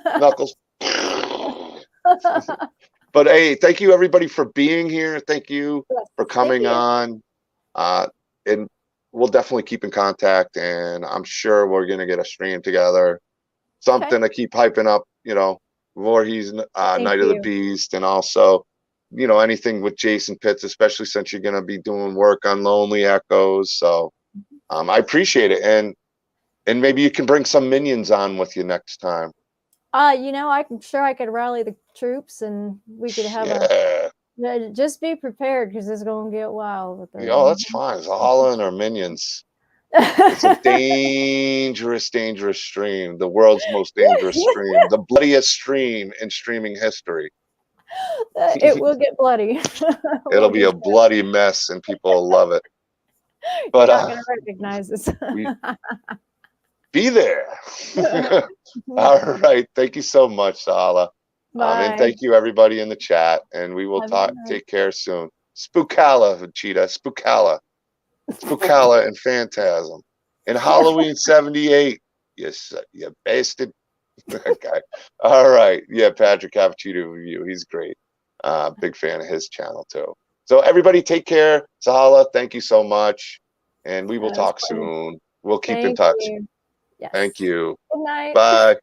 S2: bump.
S1: Knuckles. But hey, thank you everybody for being here. Thank you for coming
S2: you.
S1: on. And we'll definitely keep in contact, and I'm sure we're gonna get a stream together. Something to keep hyping up, Voorhees, Night of the
S2: you.
S1: Beast, and also, anything with Jason Pitts, especially since you're gonna be doing work on Lonely Echoes. So I appreciate it, and maybe you can bring some minions on with you next time.
S2: I'm sure I could rally the troops, and we could have just be prepared, because it's going to get wild with them.
S1: Oh, that's fine. Sahlah and her minions. It's a dangerous, dangerous stream. The world's most dangerous stream. The bloodiest stream in streaming history.
S2: It will get bloody.
S1: It'll be a bloody mess, and people will love it. But
S2: you're not going to recognize us.
S1: Be there. All right. Thank you so much, Sahlah. And thank you, everybody in the chat. And we will take care soon. Spookala, Cheetah. Spookala. Spookala and Phantasm. And Halloween 78. Yes, you bastard. Okay. All right. Yeah, Patrick Cappuccino review. He's great. Big fan of his channel, too. So everybody take care. Sahlah, thank you so much. And we will
S2: That was
S1: talk
S2: fun.
S1: soon. We'll keep in
S2: Thank
S1: touch.
S2: you. Yes.
S1: Thank you.
S2: Good night.
S1: Bye.